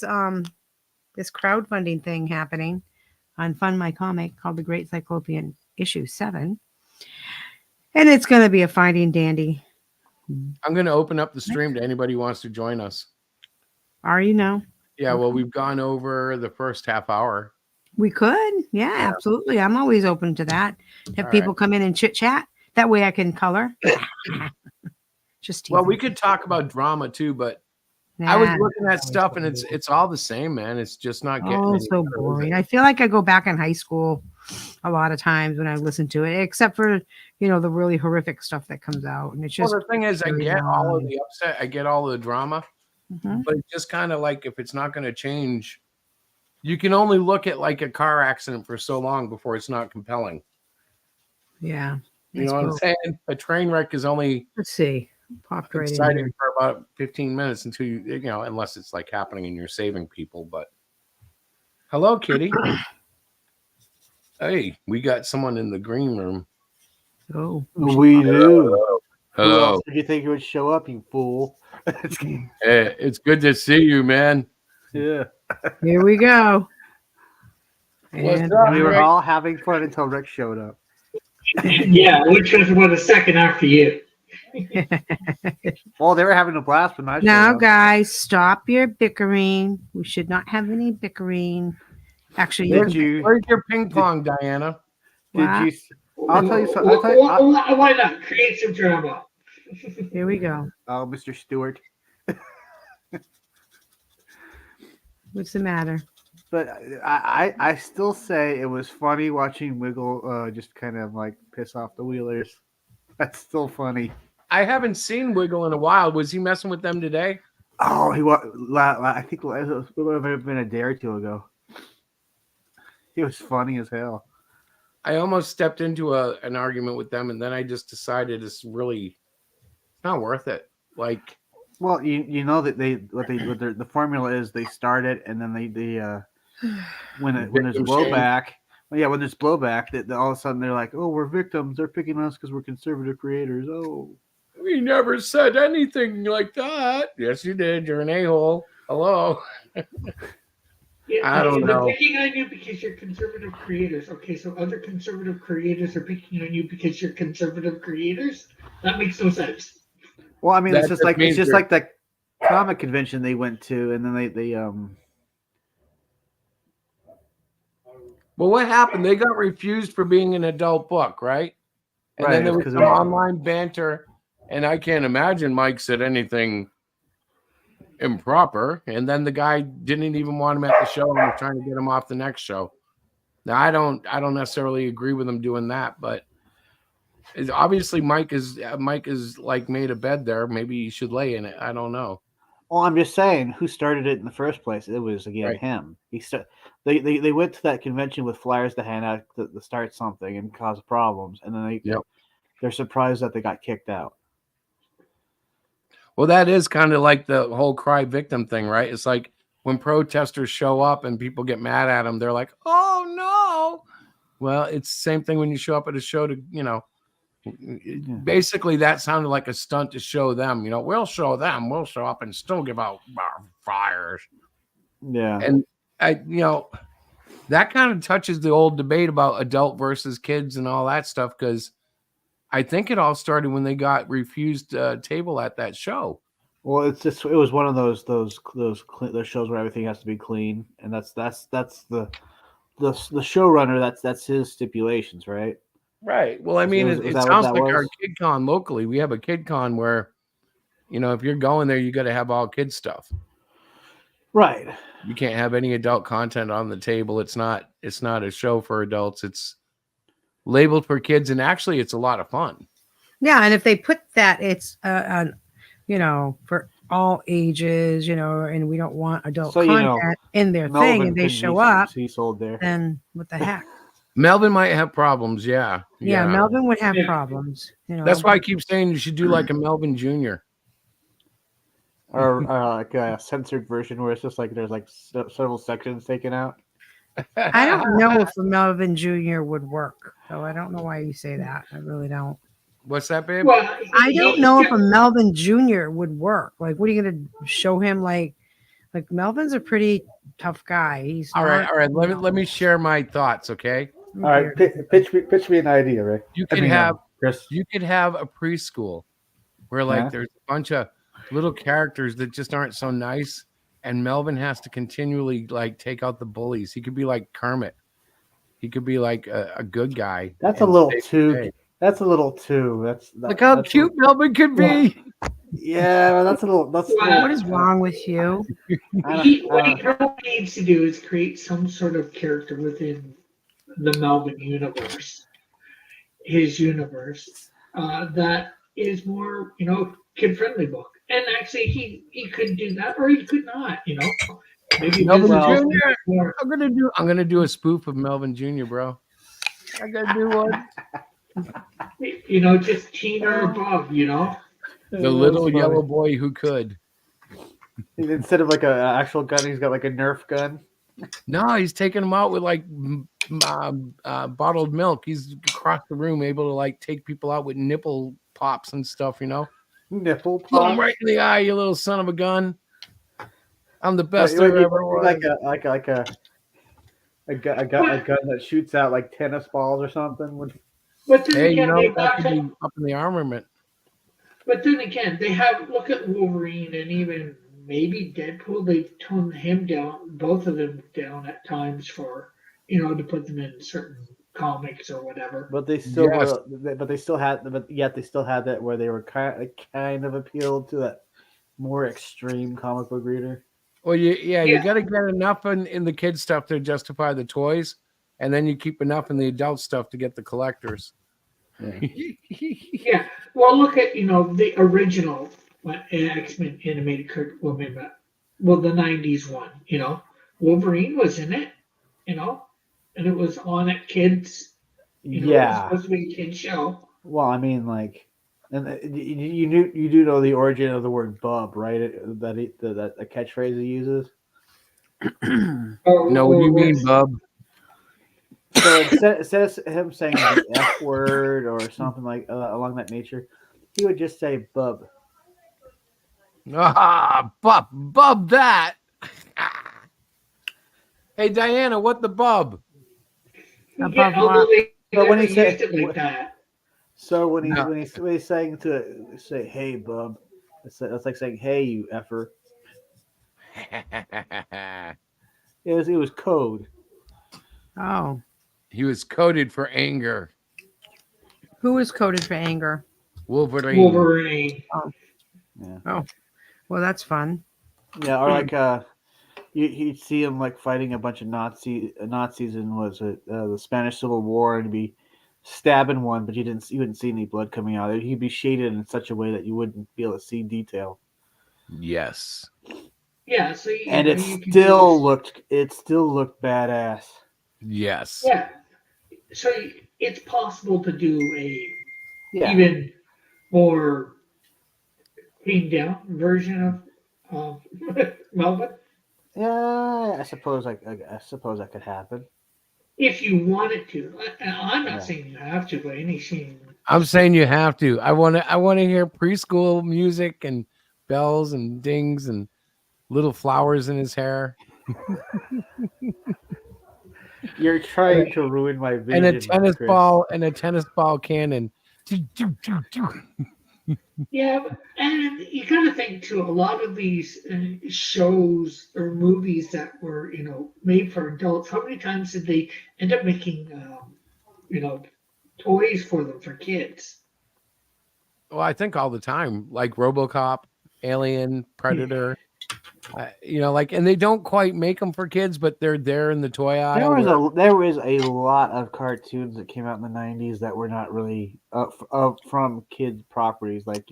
this crowdfunding thing happening on Fund My Comic called The Great Cyclopean Issue 7. And it's going to be a finding dandy. I'm going to open up the stream to anybody who wants to join us. Are you now? Yeah, well, we've gone over the first half hour. We could. Yeah, absolutely. I'm always open to that. Have All people right. come in and chit chat. That way I can color. Just Well, teasing. we could talk about drama too, but I was Nah, looking at stuff and it's all the same, man. It's just not getting oh, any so better, is boring. it? I feel like I go back in high school a lot of times when I listen to it, except for the really horrific stuff that comes out, and it's just. Well, the thing is, I very get all of long. the upset, I get all of the drama, Mhm. but it's just kind of like if it's not going to change, you can only look at like a car accident for so long before it's not compelling. Yeah. You know what I'm saying? A train wreck is only Let's see. Popped right in exciting here. for about 15 minutes until unless it's like happening and you're saving people. But hello, Kitty. Hey, we got someone in the green room. Oh, We do. Who Hello. else did you think would show up, you fool? Hey, it's good to see you, man. Yeah. here we go. What's And up, We were Rick? all having fun until Rick showed up. Yeah, which was about a second after you. Well, they were having a blast when I showed now, up. guys, stop your bickering. We should not have any bickering. Actually, Did you? Where's your ping pong, Diana? Wow. Did you? I'll tell you something. I'll tell you, Why not create some drama? Here we go. oh, Mr. Stewart. What's the matter? But I still say it was funny watching Wiggle just kind of like piss off the Wheelers. That's still funny. I haven't seen Wiggle in a while. Was he messing with them today? Oh, he was. I think it would have been a day or two ago. He was funny as hell. I almost stepped into an argument with them, and then I just decided it's not worth it. Like, Well, you know that the formula is they start it and then they when there's Victim blowback, Yeah, when there's blowback, that all of a sudden they're like, "Oh, we're victims. They're picking us because we're conservative creators." Oh, We never said anything like that. Yes, you did. You're an a-hole. Hello. Yeah, I don't they're know. picking on you because you're conservative creators. Okay, so other conservative creators are picking on you because you're conservative creators? That makes no sense. well, I mean, That it's just just like means you're- that comic convention they went to, and then they Well, what happened? They got refused for being an adult book, right? And Right, then there was 'cause some of- online banter, and I can't imagine Mike said anything improper. And then the guy didn't even want him at the show and was trying to get him off the next show. Now I don't necessarily agree with him doing that, but obviously Mike is like made a bed there. Maybe he should lay in it. I don't know. Well, I'm just saying, who started it in the first place? It was again Right. him. They went to that convention with flyers to hand out to start something and cause problems, and then they're surprised that they got kicked out. Well, that is kind of like the whole cry victim thing, right? It's like when protesters show up and people get mad at them, they're like, "Oh no!" Well, it's the same thing when you show up at a show to, basically that sounded like a stunt to show them. We'll show them. We'll show up and still give out flyers. Yeah, And that kind of touches the old debate about adult versus kids and all that stuff, because I think it all started when they got refused table at that show. well, it was one of those shows where everything has to be clean, and that's the showrunner. That's his stipulations, right? Right. Well, I mean, Was it that what sounds that like was? our kid con locally. We have a kid con where, if you're going there, you got to have all kid stuff. Right. You can't have any adult content on the table. It's not a show for adults. It's labeled for kids, and actually it's a lot of fun. Yeah, and if they put that, it's for all ages, and we don't want adult So, content in their thing, Melvin and they couldn't show be up, sold there. then what the heck? Melvin might have problems. Yeah. Yeah, Melvin would have problems. That's why I keep saying you should do like a Melvin Jr. or like a censored version where it's just like there's like several sections taken out. I don't know if a Melvin Jr. would work, so I don't know why you say that. I really don't. What's that, babe? Well, I don't know if a Melvin Jr. would work. Like, what are you going to show him? Like Melvin's a pretty tough guy. He's all right. Let me share my thoughts, okay? All right, pitch me an idea, Rick. You could have Chris. You could have a preschool where like Yeah. there's a bunch of little characters that just aren't so nice, and Melvin has to continually like take out the bullies. He could be like Kermit. He could be like a good guy. That's a and little save the too. day. That's a little too. Look how cute Melvin could be. Yeah, well, that's a little. What is wrong with you? What he probably needs to do is create some sort of character within the Melvin universe, his universe, that is more, kid-friendly book. And actually, he could do that, or he could not. Maybe Melvin this is Jr. more- I'm gonna do a spoof of Melvin Jr., bro. I gotta do one. just teen or above. The little yellow boy who could. Instead of like an actual gun, he's got like a Nerf gun. No, he's taking them out with like bottled milk. He's across the room, able to like take people out with nipple pops and stuff. Nipple Look pop. him right in the eye, you little son of a gun. I'm the best there ever was. A gun that shoots out like tennis balls or something. But then Hey, again, that could be up in the armament. But then again, look at Wolverine and even maybe Deadpool. They've toned him down, both of them down at times for, to put them in certain comics or whatever. But they still, Yes. they still had that where they were kind of appealed to that more extreme comic book reader. Well, you got to get enough in the kid stuff to justify the toys, and then you keep enough in the adult stuff to get the collectors. Yeah. Well, look at the original X-Men animated Wolverine, the '90s one. Wolverine was in it. And it was on at kids. It was supposed to be a kid show. Well, I mean, like, and you do know the origin of the word "bub," right? That a catchphrase he uses. No, what do you mean, bub? So instead of him saying the F word or something like along that nature, he would just say bub. Bub that. Hey Diana, what the bub? Yeah, although they But when never he said- used it like that. So when he's saying to say hey bub, it's like saying hey you effer. It was code. Oh, He was coded for anger. who is coded for anger? Wolverine. Oh, Yeah. oh, well, that's fun. Yeah, or like you'd see him like fighting a bunch of Nazis in the Spanish Civil War, and he'd be stabbing one, but you wouldn't see any blood coming out. He'd be shaded in such a way that you wouldn't be able to see detail. Yes. Yeah, so And it still looked badass. Yes. Yeah, so it's possible to do a Yeah. even more cleaned down version of Melvin. Yeah, I suppose that could happen. If you wanted to. I'm not saying you have to, by any scene. I'm saying you have to. I want to hear preschool music and bells and dings and little flowers in his hair. You're trying to ruin my vision. And a tennis Chris. ball cannon. Yeah, and you got to think too. A lot of these shows or movies that were, made for adults. How many times did they end up making, toys for them for kids? Well, I think all the time, like RoboCop, Alien, Predator. And they don't quite make them for kids, but they're there in the toy aisle. There was a lot of cartoons that came out in the 90s that were not really from kids properties, like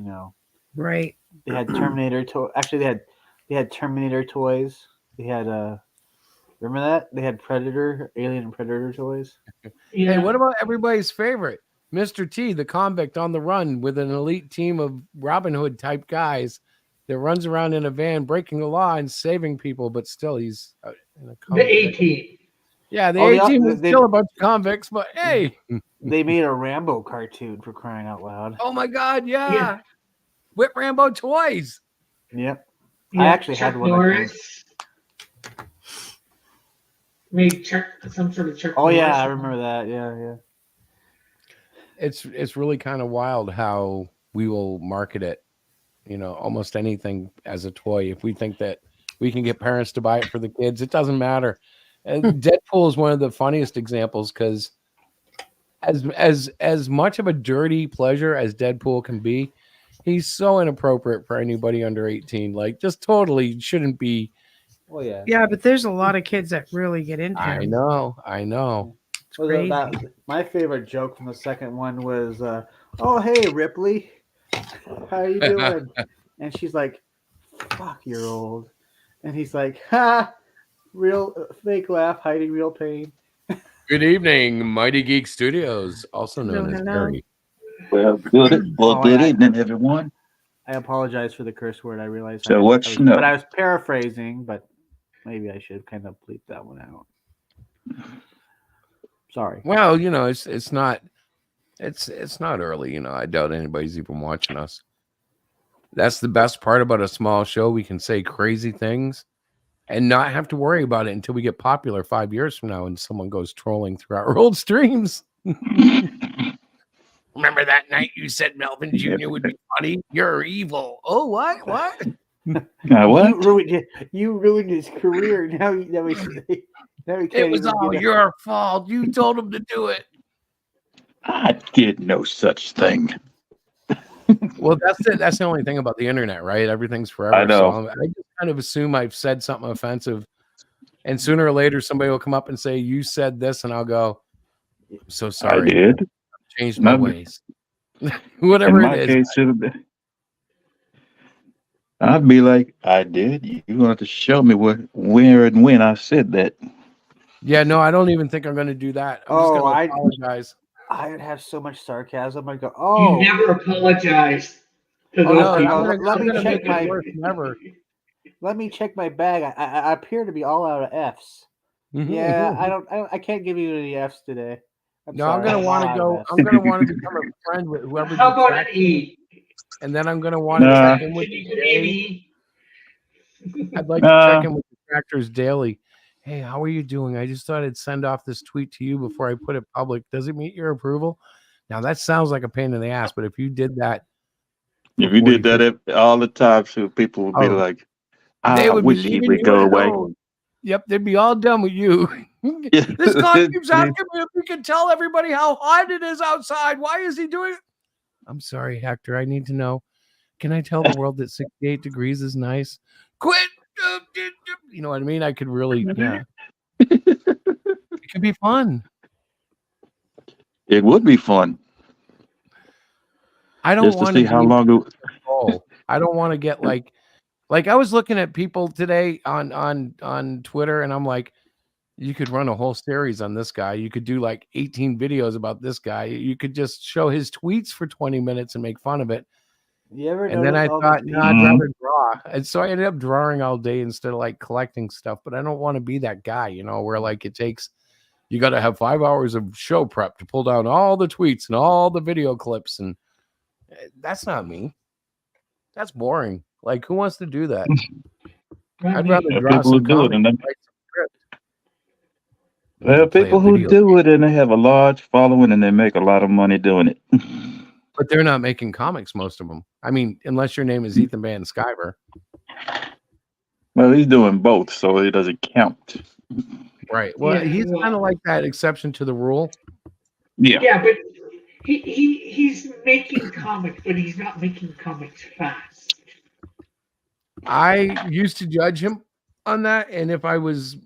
Right. They had Terminator Actually, they had Terminator toys. They had remember that? They had Alien and Predator toys. Yeah. Hey, what about everybody's favorite, Mr. T, the convict on the run with an elite team of Robin Hood type guys that runs around in a van breaking the law and saving people, but still he's in a The A-Team. Yeah, the A-Team is still a bunch of convicts, but hey. They made a Rambo cartoon, for crying out loud. Oh my God, yeah. Whip Rambo toys. Yep. Yeah, I actually Chuck had one. Norris made some sort of Chuck Oh Norris. yeah, I remember that. Yeah. It's really kind of wild how we will market it. Almost anything as a toy. If we think that we can get parents to buy it for the kids, it doesn't matter. And Deadpool is one of the funniest examples because as much of a dirty pleasure as Deadpool can be, he's so inappropriate for anybody under 18. Like, just totally shouldn't be. Well, yeah. Yeah, but there's a lot of kids that really get into him. I know. It's crazy. My favorite joke from the second one was, "Oh hey Ripley, how you doing?" And she's like, "Fuck, you're old." And he's like, "Ha, real fake laugh, hiding real pain." Good evening, Mighty Geek Studios, also known as Gary. Well, good evening, everyone. I apologize for the curse word. I realized. So what's but I was paraphrasing, but maybe I should kind of bleep that one out. Sorry. Well, it's not early. I doubt anybody's even watching us. That's the best part about a small show. We can say crazy things and not have to worry about it until we get popular 5 years from now and someone goes trolling through our old streams. Remember that night you said Melvin Jr. would be funny? You're evil. Oh, what? What? What? You ruined his career. Now we can't It was even all get your fault. You told him to do it. I did no such thing. Well, that's it. That's the only thing about the internet, right? Everything's forever. I know. So I just kind of assume I've said something offensive, and sooner or later somebody will come up and say, "You said this," and I'll go, "I'm so sorry. I did. I've changed my ways." Whatever In my it is. case, I'd be like, "I did. You're going to have to show me where and when I said that." Yeah, no, I don't even think I'm going to do that. I'm just going to apologize. I would have so much sarcasm. I'd go, "Oh, You never apologized to Oh, those no, people. let me gonna check make it worse than ever. Let me check my bag. I appear to be all out of F's." Yeah, I can't give you any F's today. No, I'm gonna want to go. I'm gonna want to become a friend with whoever. How about an detracts E? me, and then I'm gonna want to Nah. check in with Can you you give me an daily. E? I'd like to check in with detractors daily. Hey, how are you doing? I just thought I'd send off this tweet to you before I put it public. Does it meet your approval? Now that sounds like a pain in the ass, but if you did that, If you did that all the time, so people would be Oh. like, they I would wish be he leaving would you go away. alone. Yep, they'd be all done with you. This guy keeps asking me if we can tell everybody how hot it is outside. Why is he doing it? I'm sorry, Hector. I need to know. Can I tell the world that 68 degrees is nice? Quit. You know what I mean? I could really, yeah. It could be fun. It would be fun. I don't Just to want see to how be long it. control. I don't want to get like I was looking at people today on Twitter, and I'm like, you could run a whole series on this guy. You could do like 18 videos about this guy. You could just show his tweets for 20 minutes and make fun of it. You ever And then I notice all thought, the no, I'd rather draw. And so I ended up drawing all day instead of like collecting stuff. But I don't want to be that guy, where like it takes, you got to have 5 hours of show prep to pull down all the tweets and all the video clips. And that's not me. That's boring. Like, who wants to do that? I'd rather draw People who some do it, comics and and then, write some script. well, Play a people who video do it and they have a large following and they make a lot of money doing it. But they're not making comics, most of them. I mean, unless your name is Ethan Van Sciver. Well, he's doing both, so it doesn't count. Right. Well, Yeah, he's well- kind of like that exception to the rule. Yeah. Yeah, but he's making comics, but he's not making comics fast. I used to judge him on that, and if I was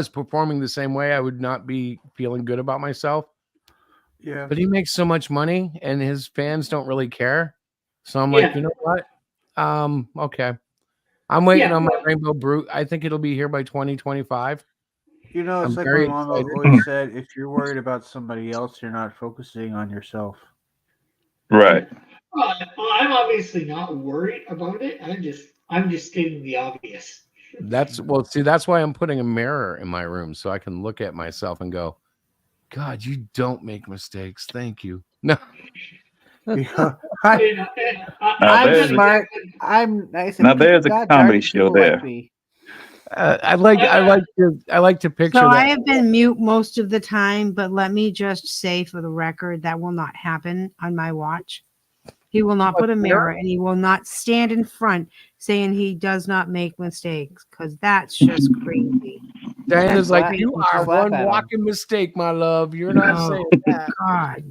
performing the same way, I would not be feeling good about myself. Yeah. But he makes so much money, and his fans don't really care. So I'm like, Yeah. you know what? Okay. I'm waiting Yeah, on my well- Rainbow Brute. I think it'll be here by 2025. It's I'm like very my mom excited. always said, if you're worried about somebody else, you're not focusing on yourself. Right. Well, I'm obviously not worried about it. I'm just stating the obvious. That's why I'm putting a mirror in my room so I can look at myself and go, God, you don't make mistakes. Thank you. No. I'm there's- smart. I'm nice. Now and there's a God comedy darn show people like there. me. I like to picture So that. I have been mute most of the time, but let me just say for the record that will not happen on my watch. He will not put a mirror and he will not stand in front saying he does not make mistakes because that's just crazy. Diana's like, Slap- you are slap one at him. walking mistake, my love. You're not Oh, saying that. God.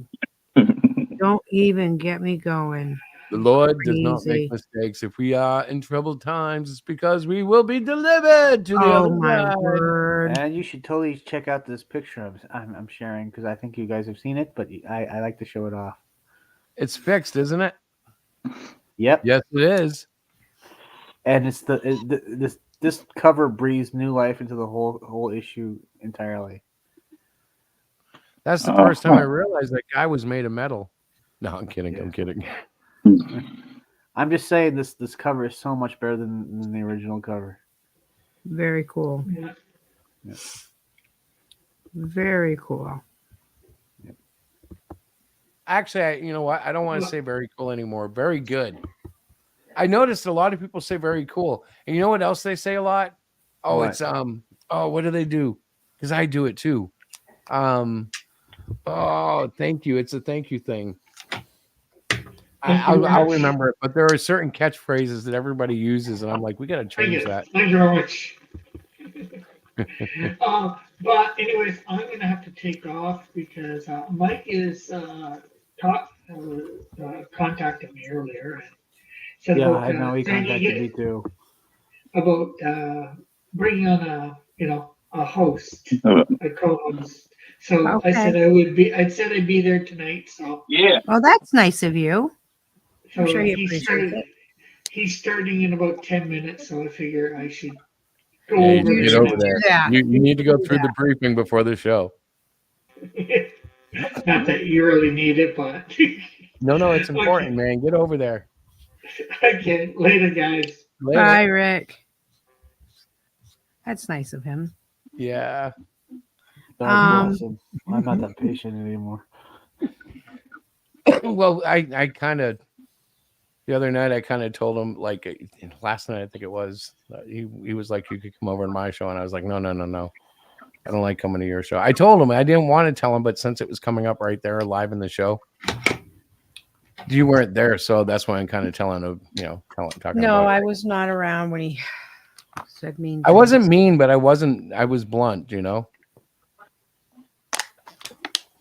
Don't even get me going. The Lord does not Crazy. make mistakes. If we are in troubled times, it's because we will be delivered to the Oh, other my side. word. And you should totally check out this picture I'm sharing because I think you guys have seen it, but I like to show it off. It's fixed, isn't it? Yep. Yes, it is. And it's this cover breathes new life into the whole issue entirely. That's the first time I realized that guy was made of metal. No, I'm kidding. I'm kidding. I'm just saying this cover is so much better than the original cover. Very cool. Yeah. Very cool. Actually, you know what? I don't want to say very cool anymore. Very good. I noticed a lot of people say very cool. And you know what else they say a lot? Oh, What? it's what do they do? Because I do it too. Oh, thank you. It's a thank you thing. I'll remember it, but there are certain catchphrases that everybody uses, and I'm like, we got to change that. Thank you very much. But anyways, I'm gonna have to take off because Mike is contacted me earlier and said Yeah, about, I know he saying contacted me too. about bringing on a host, Oh. a co-host. So Okay. I said I'd be there tonight. So Yeah. Well, that's nice of you. I'm so sure he he's appreciates starting. it. He's starting in about 10 minutes, so I figure I should go Yeah, you over need to get there. over there. that. You need to go Do through the that. briefing before the show. Not that you really need it, but No, it's important, man. Get over there. okay. Later, guys. Later. Bye, Rick. That's nice of him. Yeah. God bless him. I'm not that patient anymore. Well, I kind of the other night I kind of told him like last night I think it was he was like you could come over to my show and I was like no I don't like coming to your show. I told him I didn't want to tell him, but since it was coming up right there live in the show, you weren't there, so that's why I'm kind of talking. No, about I it. was not around when he said mean. I wasn't mean, but I was blunt, you know.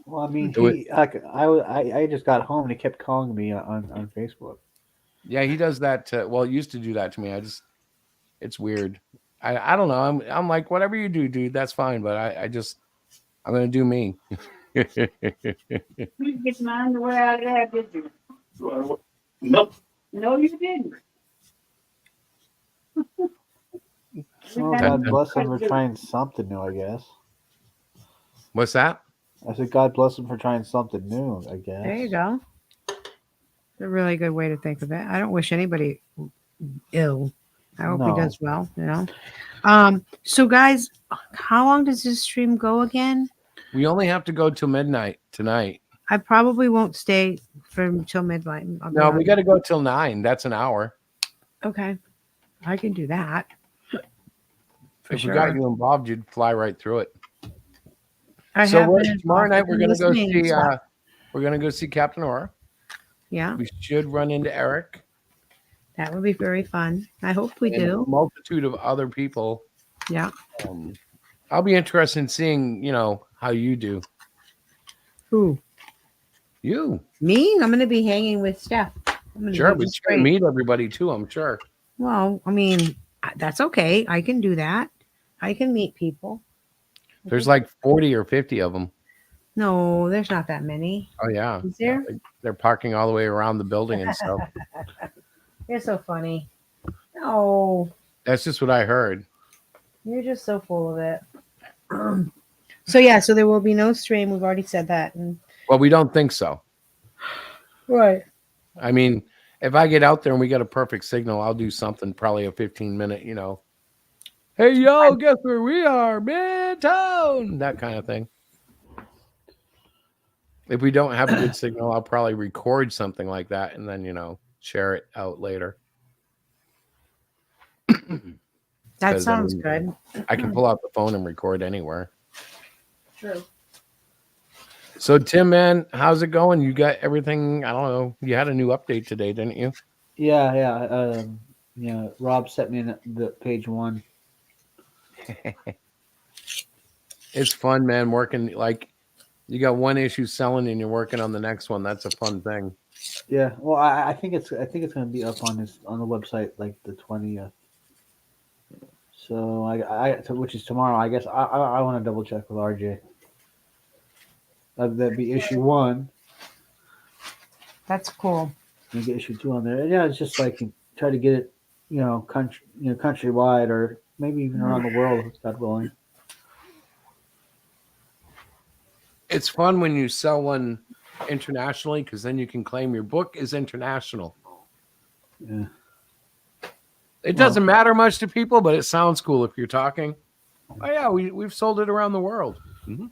Well, I mean, I just got home and he kept calling me on Facebook. Yeah, he does that. Well, he used to do that to me. It's weird. I don't know. I'm like, whatever you do, dude, that's fine. But I'm gonna do me. You get my underwear out of there, did you? Nope. No, you didn't. Well, God bless him for trying something new, I guess. What's that? I said, God bless him for trying something new, I guess. There you go. It's a really good way to think of it. I don't wish anybody ill. I hope he does well, you know. So guys, how long does this stream go again? We only have to go till midnight tonight. I probably won't stay till midnight. No, we got to go till 9. That's an hour. Okay, I can do that. If we got you involved, you'd fly right through it. Tomorrow night we're gonna go see. We're gonna go see Captain Aura. Yeah, we should run into Eric. That would be very fun. I hope we do. A multitude of other people. Yeah. I'll be interested in seeing, how you do. Who? You. Me? I'm going to be hanging with Steph. Sure, but you can meet everybody too, I'm sure. Well, I mean, that's okay. I can do that. I can meet people. There's like 40 or 50 of them. No, there's not that many. Oh, yeah. Is there? They're parking all the way around the building and stuff. You're so funny. No. That's just what I heard. You're just so full of it. So there will be no stream. We've already said that. Well, we don't think so. Right. I mean, if I get out there and we get a perfect signal, I'll do something, probably a 15-minute, hey, yo, guess where we are? Midtown. That kind of thing. If we don't have a good signal, I'll probably record something like that and then, share it out later. That sounds good. I can pull out the phone and record anywhere. True. So, Tim, man, how's it going? You got everything? I don't know. You had a new update today, didn't you? Yeah. Rob sent me the page 1. It's fun, man. Working you got one issue selling and you're working on the next one. That's a fun thing. Yeah. Well, I think it's going to be up on the website like the 20th. So which is tomorrow. I guess I want to double check with RJ. That'd be issue 1. That's cool. You get issue 2 on there. And yeah, it's just like try to get it, countrywide or maybe even around the world, if God willing. It's fun when you sell one internationally because then you can claim your book is international. Yeah. It doesn't matter much to people, but it sounds cool if you're talking. Oh yeah, we've sold it around the world. Mm-hmm.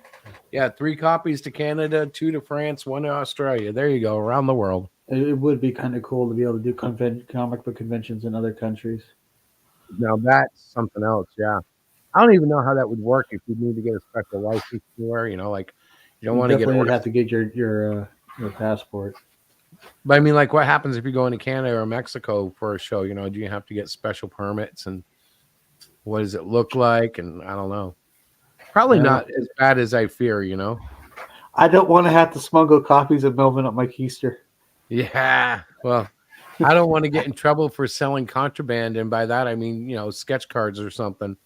Yeah, 3 copies to Canada, 2 to France, 1 to Australia. There you go, around the world. It would be kind of cool to be able to do comic book conventions in other countries. Now that's something else. Yeah, I don't even know how that would work if you need to get a special license anywhere. You don't want to get. You have to get your passport. But I mean, what happens if you go into Canada or Mexico for a show? Do you have to get special permits and what does it look like? And I don't know. Probably not as bad as I fear. I don't want to have to smuggle copies of Melvin up my keister. Yeah, well, I don't want to get in trouble for selling contraband, and by that I mean sketch cards or something.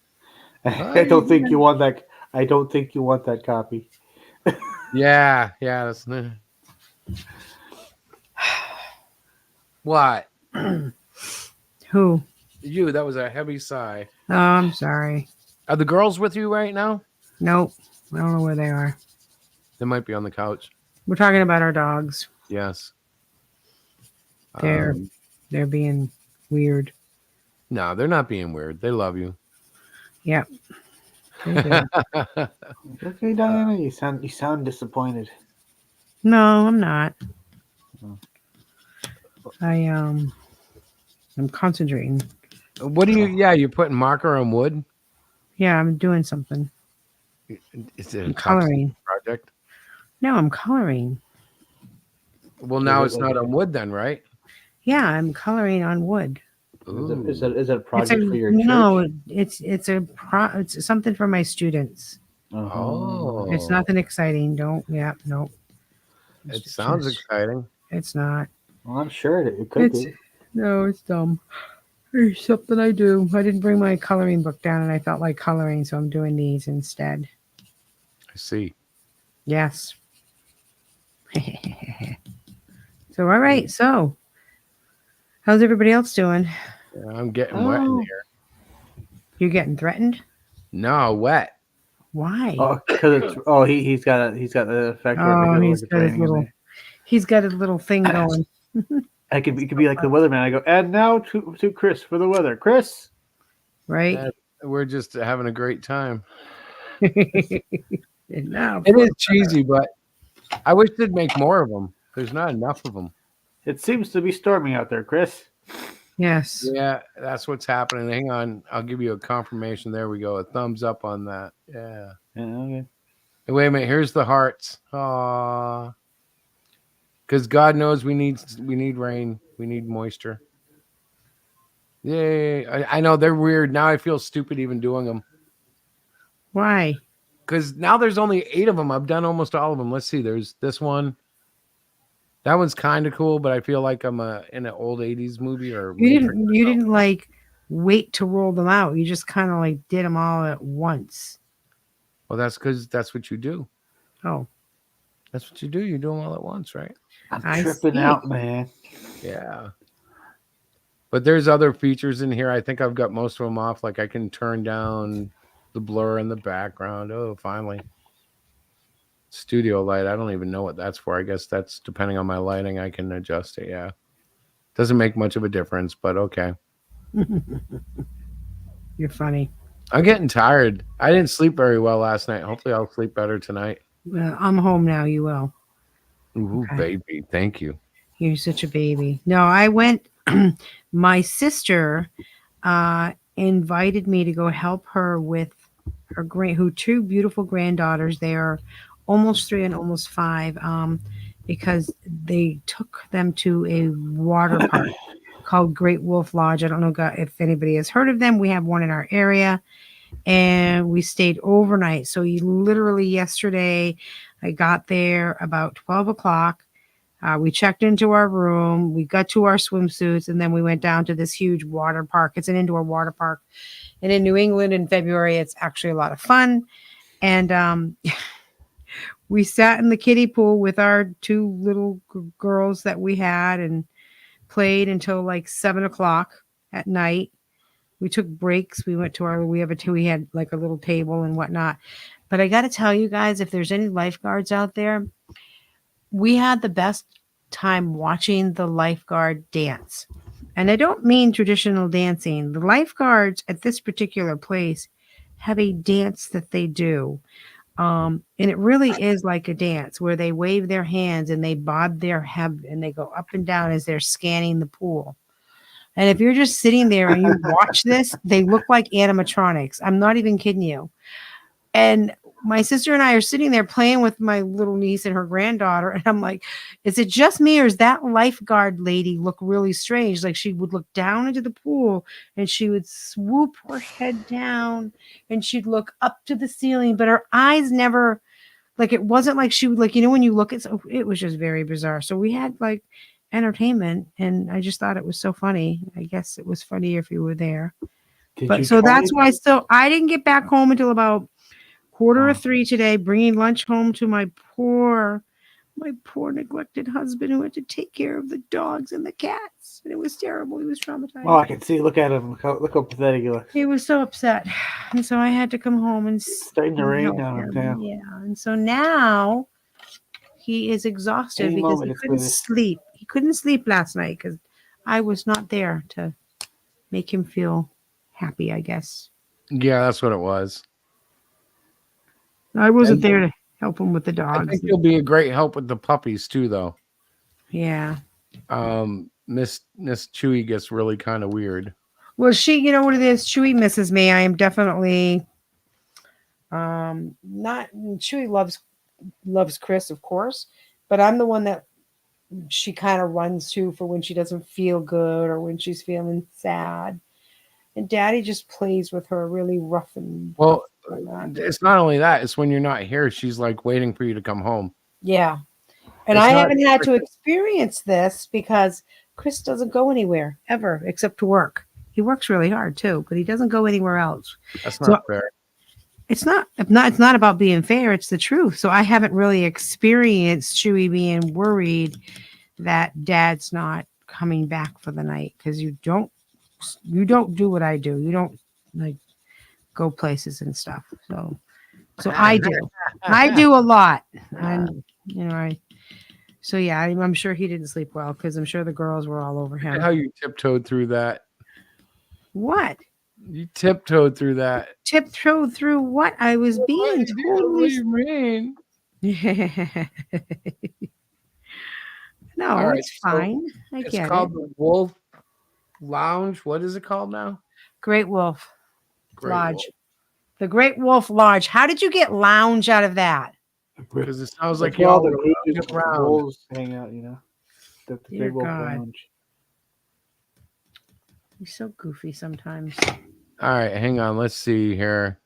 I don't think you want that. I don't think you want that copy. Yeah, that's what? Who? You. That was a heavy sigh. Oh, I'm sorry. Are the girls with you right now? Nope. I don't know where they are. They might be on the couch. We're talking about our dogs. Yes. They're being weird. No, they're not being weird. They love you. Yep. They do. Okay, Diana, you sound disappointed. No, I'm not. I'm concentrating. What do you? Yeah, you're putting marker on wood. Yeah, I'm doing something. Is it a I'm top secret coloring. project? No, I'm coloring. Well, now it's not on wood then, right? Yeah, I'm coloring on wood. Is it a It's project for your no, church? it's something for my students. Oh, It's nothing exciting. Nope. it sounds exciting. It's not. Well, I'm sure it could It's be. no, it's dumb. It's something I do. I didn't bring my coloring book down, and I felt like coloring, so I'm doing these instead. I see. Yes. So all right. So, how's everybody else doing? Yeah, I'm getting wet in here. You're getting threatened. No, wet. Why? Oh, because he's got the effect. where Oh, it's he's got his raining in little. there. He's got his little thing going. It could be like the weatherman. I go, and now to Chris for the weather. Chris, right? We're just having a great time. Now It is cheesy, but I wish they'd make more of them. There's not enough of them. it seems to be storming out there, Chris. Yes. Yeah, that's what's happening. Hang on, I'll give you a confirmation. There we go. A thumbs up on that. Yeah. Okay. Hey, wait a minute. Here's the hearts. Aww. Because God knows we need rain. We need moisture. Yay! I know they're weird. Now I feel stupid even doing them. Why? Because now there's only 8 of them. I've done almost all of them. Let's see. There's this one. That one's kind of cool, but I feel like I'm in an old 80s movie or You didn't like wait to roll them out. You just kind of like did them all at once. Well, that's because that's what you do. Oh. That's what you do. You do them all at once, right? I'm tripping out, man. Yeah. But there's other features in here. I think I've got most of them off. Like I can turn down the blur in the background. Oh, finally. Studio light. I don't even know what that's for. I guess that's depending on my lighting. I can adjust it. Yeah. Doesn't make much of a difference, but okay. You're funny. I'm getting tired. I didn't sleep very well last night. Hopefully I'll sleep better tonight. Well, I'm home now. You will. Ooh, baby. Thank you. You're such a baby. No, I went. My sister invited me to go help her with her two beautiful granddaughters. They are almost 3 and almost 5. Because they took them to a water park called Great Wolf Lodge. I don't know if anybody has heard of them. We have one in our area, and we stayed overnight. So literally yesterday, I got there about 12 o'clock. We checked into our room. We got to our swimsuits, and then we went down to this huge water park. It's an indoor water park. And in New England in February, it's actually a lot of fun. And we sat in the kiddie pool with our 2 little girls that we had and played until like 7 o'clock at night. We took breaks. We went to we had like a little table and whatnot. But I got to tell you guys, if there's any lifeguards out there, we had the best time watching the lifeguard dance. And I don't mean traditional dancing. The lifeguards at this particular place have a dance that they do. And it really is like a dance where they wave their hands and they bob their head and they go up and down as they're scanning the pool. And if you're just sitting there and you watch this, they look like animatronics. I'm not even kidding you. And my sister and I are sitting there playing with my little niece and her granddaughter. And I'm like, is it just me, or does that lifeguard lady look really strange? Like she would look down into the pool and she would swoop her head down and she'd look up to the ceiling, but her eyes never, like, it wasn't like she would, like, when you look at, so it was just very bizarre. So we had like entertainment, and I just thought it was so funny. I guess it was funnier if you were there. But so that's why I didn't get back home until about 2:45 today, bringing lunch home to my poor neglected husband who had to take care of the dogs and the cats. And it was terrible. He was traumatized. Oh, I can see. Look at him. Look how pathetic he looks. He was so upset. And so I had to come home and starting to rain down in town. Yeah. And so now he is exhausted because he couldn't sleep. He couldn't sleep last night because I was not there to make him feel happy, I guess. Yeah, that's what it was. I wasn't And there to help him with the I dogs. think you'll be a great help with the puppies too, though. Yeah. Miss Chewy gets really kind of weird. Well, you know what it is? Chewy misses me. I am definitely not. Chewy loves Chris, of course, but I'm the one that she kind of runs to for when she doesn't feel good or when she's feeling sad. And Daddy just plays with her really rough and Well, rough like that. it's not only that; it's when you're not here, she's like waiting for you to come home. Yeah. And It's I not haven't had to like- experience this because Chris doesn't go anywhere ever except to work. He works really hard too, but he doesn't go anywhere else. That's So not fair. it's not about being fair. It's the truth. So I haven't really experienced Chewy being worried that Dad's not coming back for the night because you don't do what I do. You don't like go places and stuff. So I do. I do a lot. And so yeah, I'm sure he didn't sleep well because I'm sure the girls were all over him. How you tiptoed through that? What? You tiptoed through that. Tiptoed through what? I was being totally. What do you mean? No, All right, it's fine. I It's get called it. the Wolf Lounge. What is it called now? Great Wolf Great Lodge. Wolf. The Great Wolf Lodge. How did you get lounge out of that? Because it sounds Like like you all all the lounging groups around. wolves hang out, The Dear Great Wolf God. Lounge. He's so goofy sometimes. All right, hang on. Let's see here.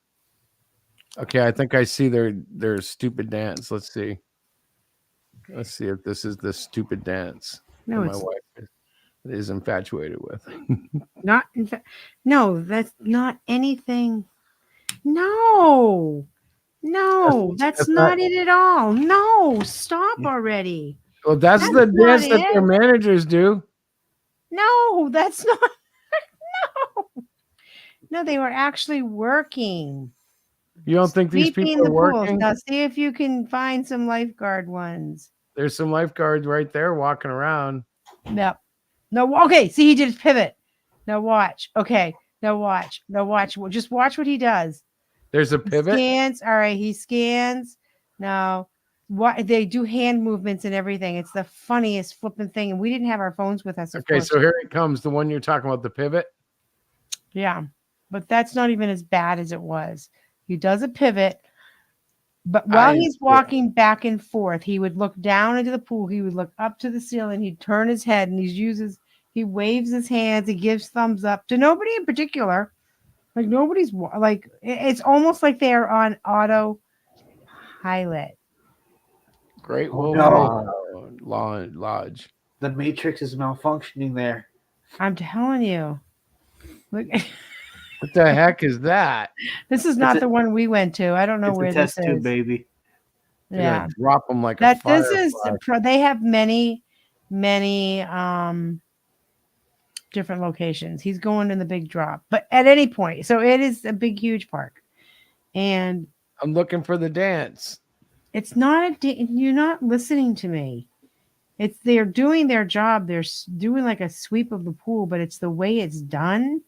Okay, I think I see their stupid dance. Let's see. Let's see if this is the stupid dance No, that my it's wife is infatuated with. not. In fact, no, that's not anything. No, that's not it at all. No, stop already. Well, that's the That's not dance that their it. managers do. No, that's not. No, they were actually working. You don't think these Sweeping people the are pools. working? Now see if you can find some lifeguard ones. There's some lifeguards right there walking around. Yep. No, okay. See, he did his pivot. Now watch. Okay. Now watch. Now watch. Well, just watch what he does. There's a He pivot. scans. All right. He scans. Now, what they do hand movements and everything. It's the funniest flipping thing. And we didn't have our phones with us. Of Okay, course. so here it comes. The one you're talking about, the pivot. Yeah. But that's not even as bad as it was. He does a pivot. But while he's walking back and forth, he would look down into the pool. He would look up to the ceiling. He'd turn his head and he waves his hands. He gives thumbs up to nobody in particular. Like nobody's like, it's almost like they're on auto pilot. Great Oh, Wolf no. Lodge. The Matrix is malfunctioning there. I'm telling you. Look, What the heck is that? this is not the one we went to. I don't know It's where a this test tube, is. baby. They're Yeah. gonna drop them like That a this is firefly. they have many different locations. He's going in the big drop, but at any point, so it is a big, huge park, and I'm looking for the dance. it's not you're not listening to me. They're doing their job. They're doing like a sweep of the pool, but it's the way it's done.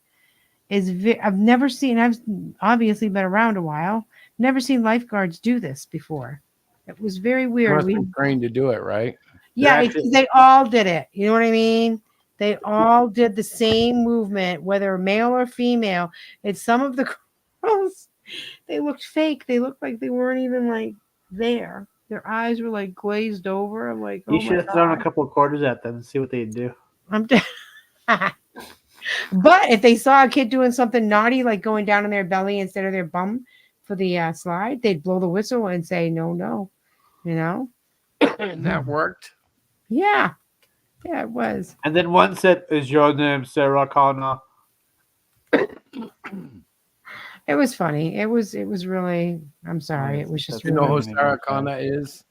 I've never seen. I've obviously been around a while. Never seen lifeguards do this before. It was very You weird. must be trained to do it, right? Yeah, They're it's- actually- they all did it. You know what I mean? They all did the same movement, whether male or female. It's some of the girls, they looked fake. They looked like they weren't even like there. Their eyes were like glazed over. I'm like, oh You my should have thrown a God. couple of quarters at them and see what they'd do. I'm dead. But if they saw a kid doing something naughty, like going down on their belly instead of their bum for the slide, they'd blow the whistle and say, no, you know? And that worked. Yeah. Yeah, it was. And then one said, "Is your name Sarah Connor?" It was funny. It was really, I'm sorry. It was just You know who really, Sarah Connor is?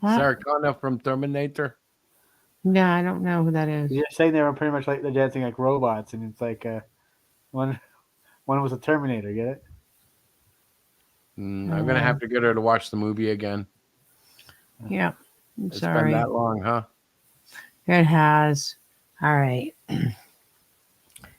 What? Sarah Connor from Terminator. No, I don't know who that is. You're saying they were pretty much like they're dancing like robots, and it's like one was a Terminator. Get it? I'm gonna have to get her to watch the movie again. Yeah. I'm It's sorry. been that long, huh? It has. All right.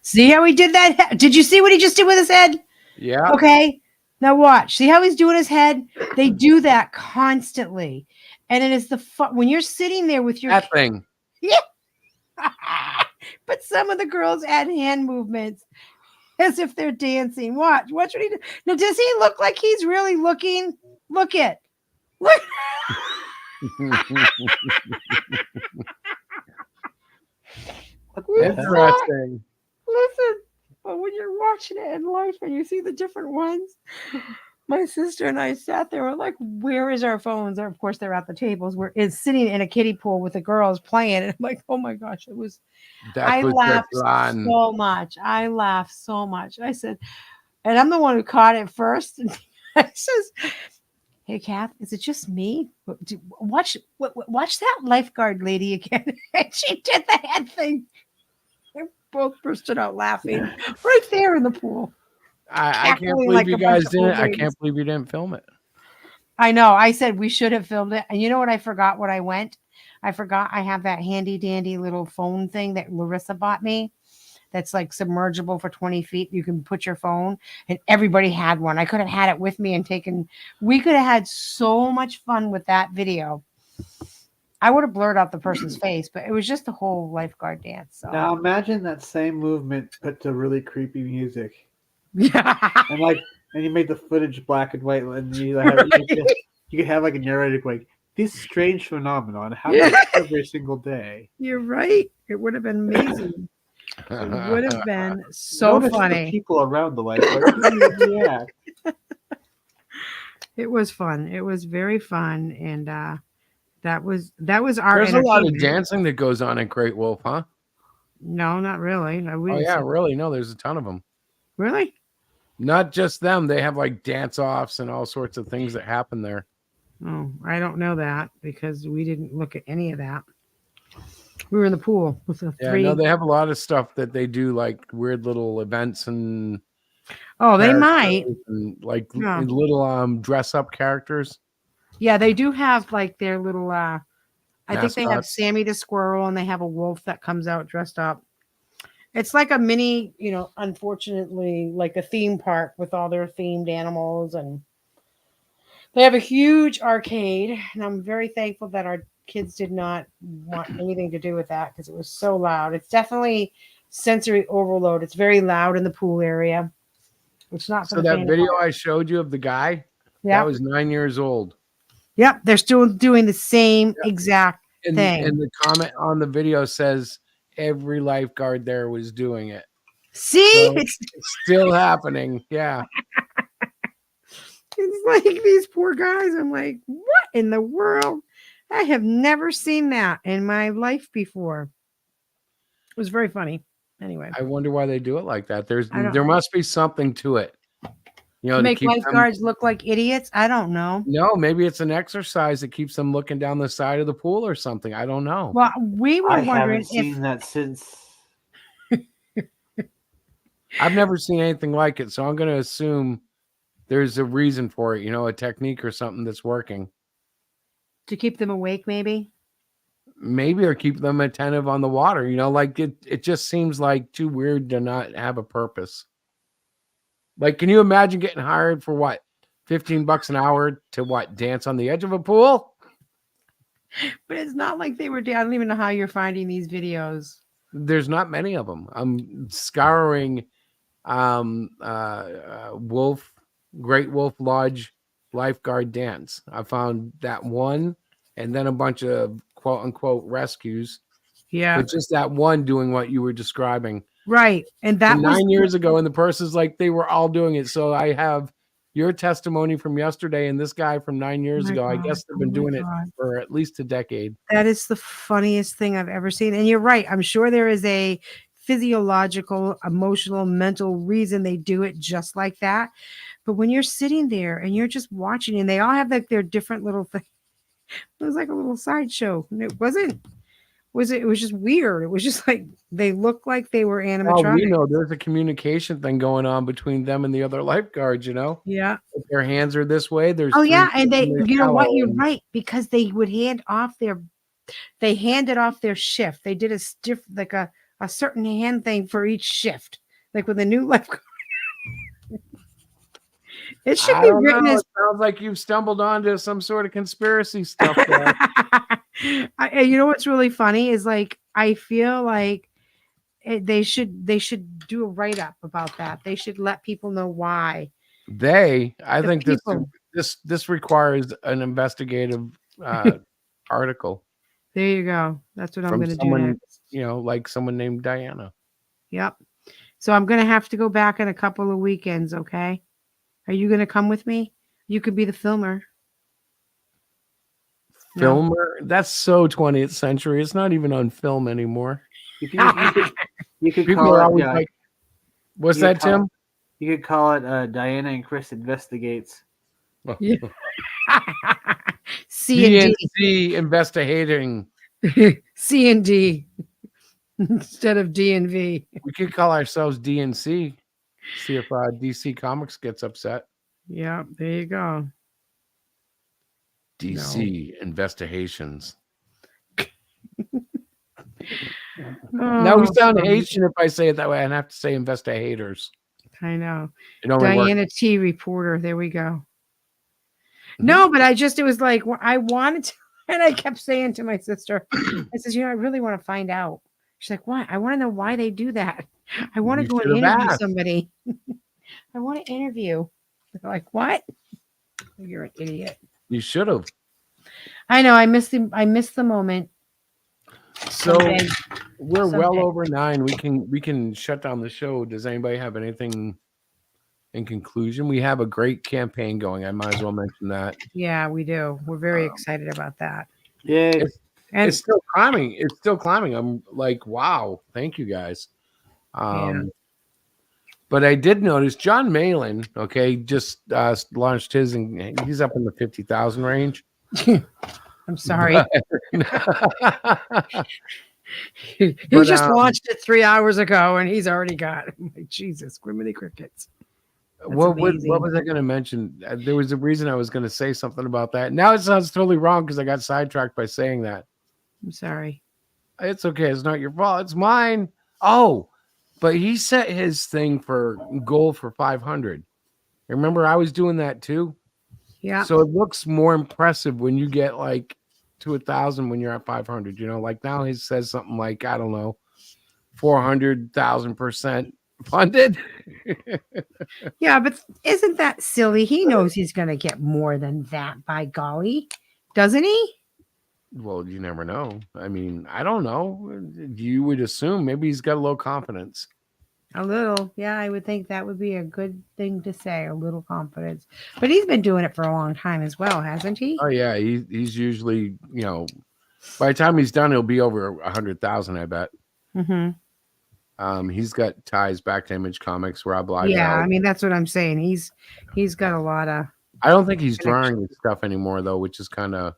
See how he did that? Did you see what he just did with his head? Yeah. Okay. Now watch. See how he's doing his head? They do that constantly. And it is the fun when you're sitting there with your That thing. Yeah. But some of the girls add hand movements as if they're dancing. Watch what he do. Now, does he look like he's really looking? Look. Interesting. Listen, but when you're watching it in life and you see the different ones, my sister and I sat there. We're like, "Where is our phones?" Of course, they're at the tables. We're sitting in a kiddie pool with the girls playing. And I'm like, "Oh my gosh!" It was. I laughed so much. I laughed so much. I said, and I'm the one who caught it first. And I says, "Hey, Kath, is it just me? Watch that lifeguard lady again." And she did the head thing. We both bursted out laughing right there in the pool. I can't believe you guys didn't. I can't believe you didn't film it. I know. I said we should have filmed it. And you know what? I forgot what I went. I forgot I have that handy dandy little phone thing that Larissa bought me. That's like submergible for 20 feet. You can put your phone, and everybody had one. I could have had it with me and taken. We could have had so much fun with that video. I would have blurred out the person's face, but it was just the whole lifeguard dance. So. Now imagine that same movement put to really creepy music. Yeah. And you made the footage black and white, and you could have like a narrator like, this strange phenomenon happens every single day. You're right. It would have been amazing. It would have been so Notice funny. The people around the lifeguard. Yeah. It was fun. It was very fun, and that was our. There's a lot of dancing that goes on in Great Wolf, huh? No, not really. Oh yeah, really? No, there's a ton of them. Really? Not just them. They have like dance offs and all sorts of things that happen there. Oh, I don't know that because we didn't look at any of that. We were in the pool with the three. No, they have a lot of stuff that they do, like weird little events and. Oh, they might and, like little dress up characters. Yeah, they do have like their little. I think they have Mascots. Sammy the squirrel, and they have a wolf that comes out dressed up. It's like a mini, unfortunately, like a theme park with all their themed animals, and they have a huge arcade. And I'm very thankful that our kids did not want anything to do with that because it was so loud. It's definitely sensory overload. It's very loud in the pool area. It's not for So the that faint of video heart. I showed you of the guy, Yeah. that was 9 years old. Yep, they're still doing the same exact thing. And the comment on the video says every lifeguard there was doing it. See, So it's still happening. Yeah. It's like these poor guys. I'm like, what in the world? I have never seen that in my life before. It was very funny. Anyway, I wonder why they do it like that. I don't There know. must be something to it. to make keep them- lifeguards look like idiots. I don't know. No, maybe it's an exercise that keeps them looking down the side of the pool or something. I don't know. Well, we were I wondering haven't seen if that since. I've never seen anything like it, so I'm going to assume there's a reason for it, a technique or something that's working. to keep them awake, maybe. Maybe or keep them attentive on the water. Like it just seems like too weird to not have a purpose. Like, can you imagine getting hired for what? $15 an hour to dance on the edge of a pool? But it's not like they were. I don't even know how you're finding these videos. There's not many of them. I'm scouring Great Wolf Lodge lifeguard dance. I found that one and then a bunch of quote unquote rescues. Yeah. But just that one doing what you were describing. Right. And that From was 9 years ago, and the person's like, they were all doing it. So I have your testimony from yesterday and this guy from 9 years my ago. I God. guess they've Oh been my doing it God. for at least a decade. That is the funniest thing I've ever seen. And you're right. I'm sure there is a physiological, emotional, mental reason they do it just like that. But when you're sitting there and you're just watching, and they all have like their different little thing, it was like a little sideshow. And it wasn't. It was just weird. It was just like they looked like they were Oh, animatronic. we know there's a communication thing going on between them and the other lifeguards, Yeah. If their hands are this way, there's Oh three yeah, and they, people in their you know what? towel You're and- right, because they would they handed off their shift. They did a stiff, like a a certain hand thing for each shift, like with a new lifeguard. It should I be don't written know. as It sounds like you've stumbled onto some sort of conspiracy stuff there. you know what's really funny is like I feel like they should do a write up about that. They should let people know why. I The think people. this requires an investigative article There you go. That's what I'm from going to do someone, next. like someone named Diana. Yep. So I'm going to have to go back in a couple of weekends. Okay. Are you going to come with me? You could be the filmer. No. Filmer? That's so 20th century. It's not even on film anymore. You could People call are it. always like, what's you could that, call Tim? it- You could call it Diana and Chris Investigates. Yeah. C and DNC investigating. D. C and D instead of D and V. We could call ourselves DNC. See if DC Comics gets upset. Yeah, there you go. DC Investigations. Oh, Now we sound funny. Haitian if I say it that way. I'd have to say investigators. I know. It only works. Diana T. Reporter. There we go. No, but it was like I wanted to, and I kept saying to my sister, I says, I really want to find out. She's like, what? I want to know why they do that. I want to You go and should have interview asked. somebody. I want to interview. They're like, what? You're an idiot. You should have. I know. I missed the moment. So Someday. we're well Someday. over 9. We can shut down the show. Does anybody have anything in conclusion? We have a great campaign going. I might as well mention that. Yeah, we do. We're very excited about that. Yeah. It's still climbing. It's still climbing. I'm like, wow, thank you guys. But I did notice John Malin, just launched his, and he's up in the 50,000 range. I'm sorry. He But, just launched it 3 hours ago, and he's already got. I'm like, Jesus, Griminy Crickets. That's What amazing. was I going to mention? There was a reason I was going to say something about that. Now it sounds totally wrong because I got sidetracked by saying that. I'm sorry. It's okay. It's not your fault. It's mine. Oh, but he set his goal for 500. Remember, I was doing that too. Yeah. So it looks more impressive when you get like to 1,000 when you're at 500. Like now he says something like, I don't know, 400,000% funded. Yeah, but isn't that silly? He knows he's going to get more than that, by golly. Doesn't he? Well, you never know. I mean, I don't know. You would assume maybe he's got a little confidence. A little. Yeah, I would think that would be a good thing to say, a little confidence. But he's been doing it for a long time as well, hasn't he? Oh, yeah. He's usually, by the time he's done, he'll be over 100,000, I bet. Mm-hmm. He's got ties back to Image Comics, Rob Liefeld. Yeah, I mean, that's what I'm saying. He's got a lot of... I don't think he's drawing his stuff anymore, though, which is kind of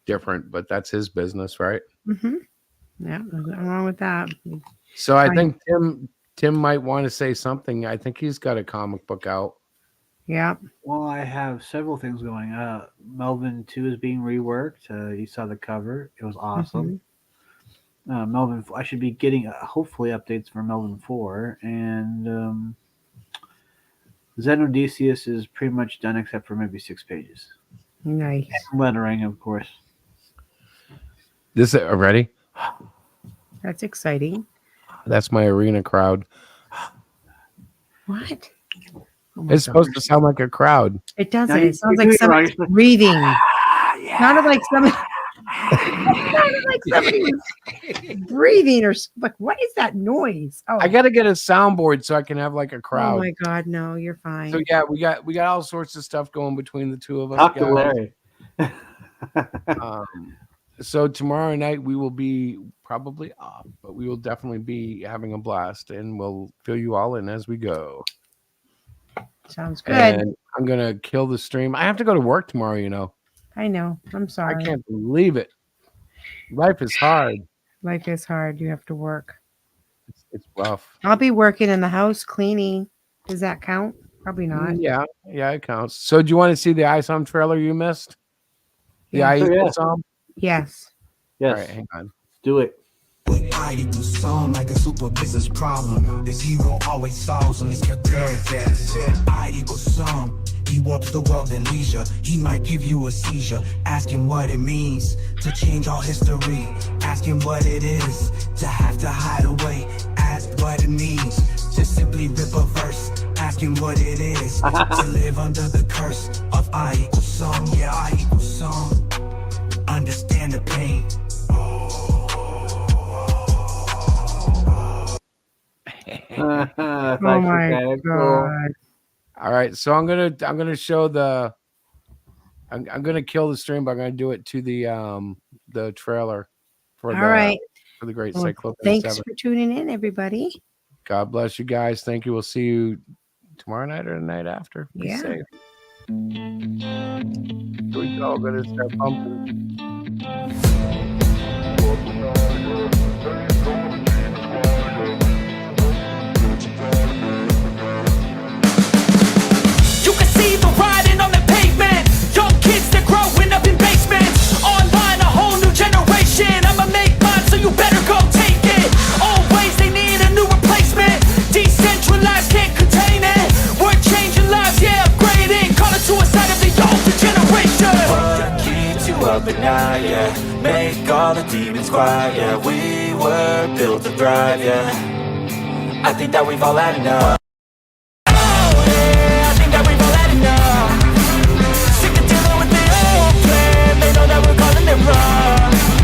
different, but that's his business, right? Mm-hmm. Yeah, there's nothing wrong with that. So I think Tim might want to say something. I think he's got a comic book out. Yeah. Well, I have several things going. Melvin 2 is being reworked. You saw the cover. It was awesome. Melvin, I should be getting hopefully updates for Melvin 4. And Xenodicius is pretty much done except for maybe 6 pages. Nice. And lettering, of course. This already? That's exciting. That's my arena crowd. What? Oh my It's supposed to sound like a crowd. It doesn't. No, It sounds you're like doing it somebody's right. breathing. Sounded like somebody. Sounded like somebody was breathing or like. What is that noise? Oh, I got to get a soundboard so I can have like a oh crowd. my God! No, you're fine. So yeah, we got all sorts of stuff going between the two of us. Talk to guys. Larry. So tomorrow night we will be probably off, but we will definitely be having a blast, and we'll fill you all in as we go. Sounds good. And I'm gonna kill the stream. I have to go to work tomorrow. I know. I'm sorry. I can't believe it. Life is hard. Life is hard. You have to work. It's rough. I'll be working in the house cleaning. Does that count? Probably not. Yeah, it counts. So do you want to see the ISOM trailer you missed? The Yeah. ISOM? Yes. Yes. All right, hang on. Do it. When I equals some like a super business problem, this hero always solves on his characters. I equals some. He walks the world in leisure. He might give you a seizure. Ask him what it means to change all history. Ask him what it is to have to hide away. Ask what it means to simply rip a verse. Ask him what it is to live under the curse of I equals some. Yeah, I equals some. Understand the pain. Oh my God. All right, so I'm gonna show the. I'm gonna kill the stream, but I'm gonna do it to the trailer for All right. for the Great Well, Cyclopean thanks 7. for tuning in, everybody. God bless you guys. Thank you. We'll see you tomorrow night or the night after. Be Yeah. safe. Here we go. Gonna start pumping. You can see the riding on the pavement. Young kids, they're growing up in basements. Online, a whole new generation. I'ma make mine, so you better go take it. Always, they need a new replacement. Decentralized, can't contain it. We're changing lives, yeah, upgrading. Call it suicide of the older generation. What keeps you up at night, yeah? Make all the demons quiet, yeah. We were built to thrive, yeah. I think that we've all had enough.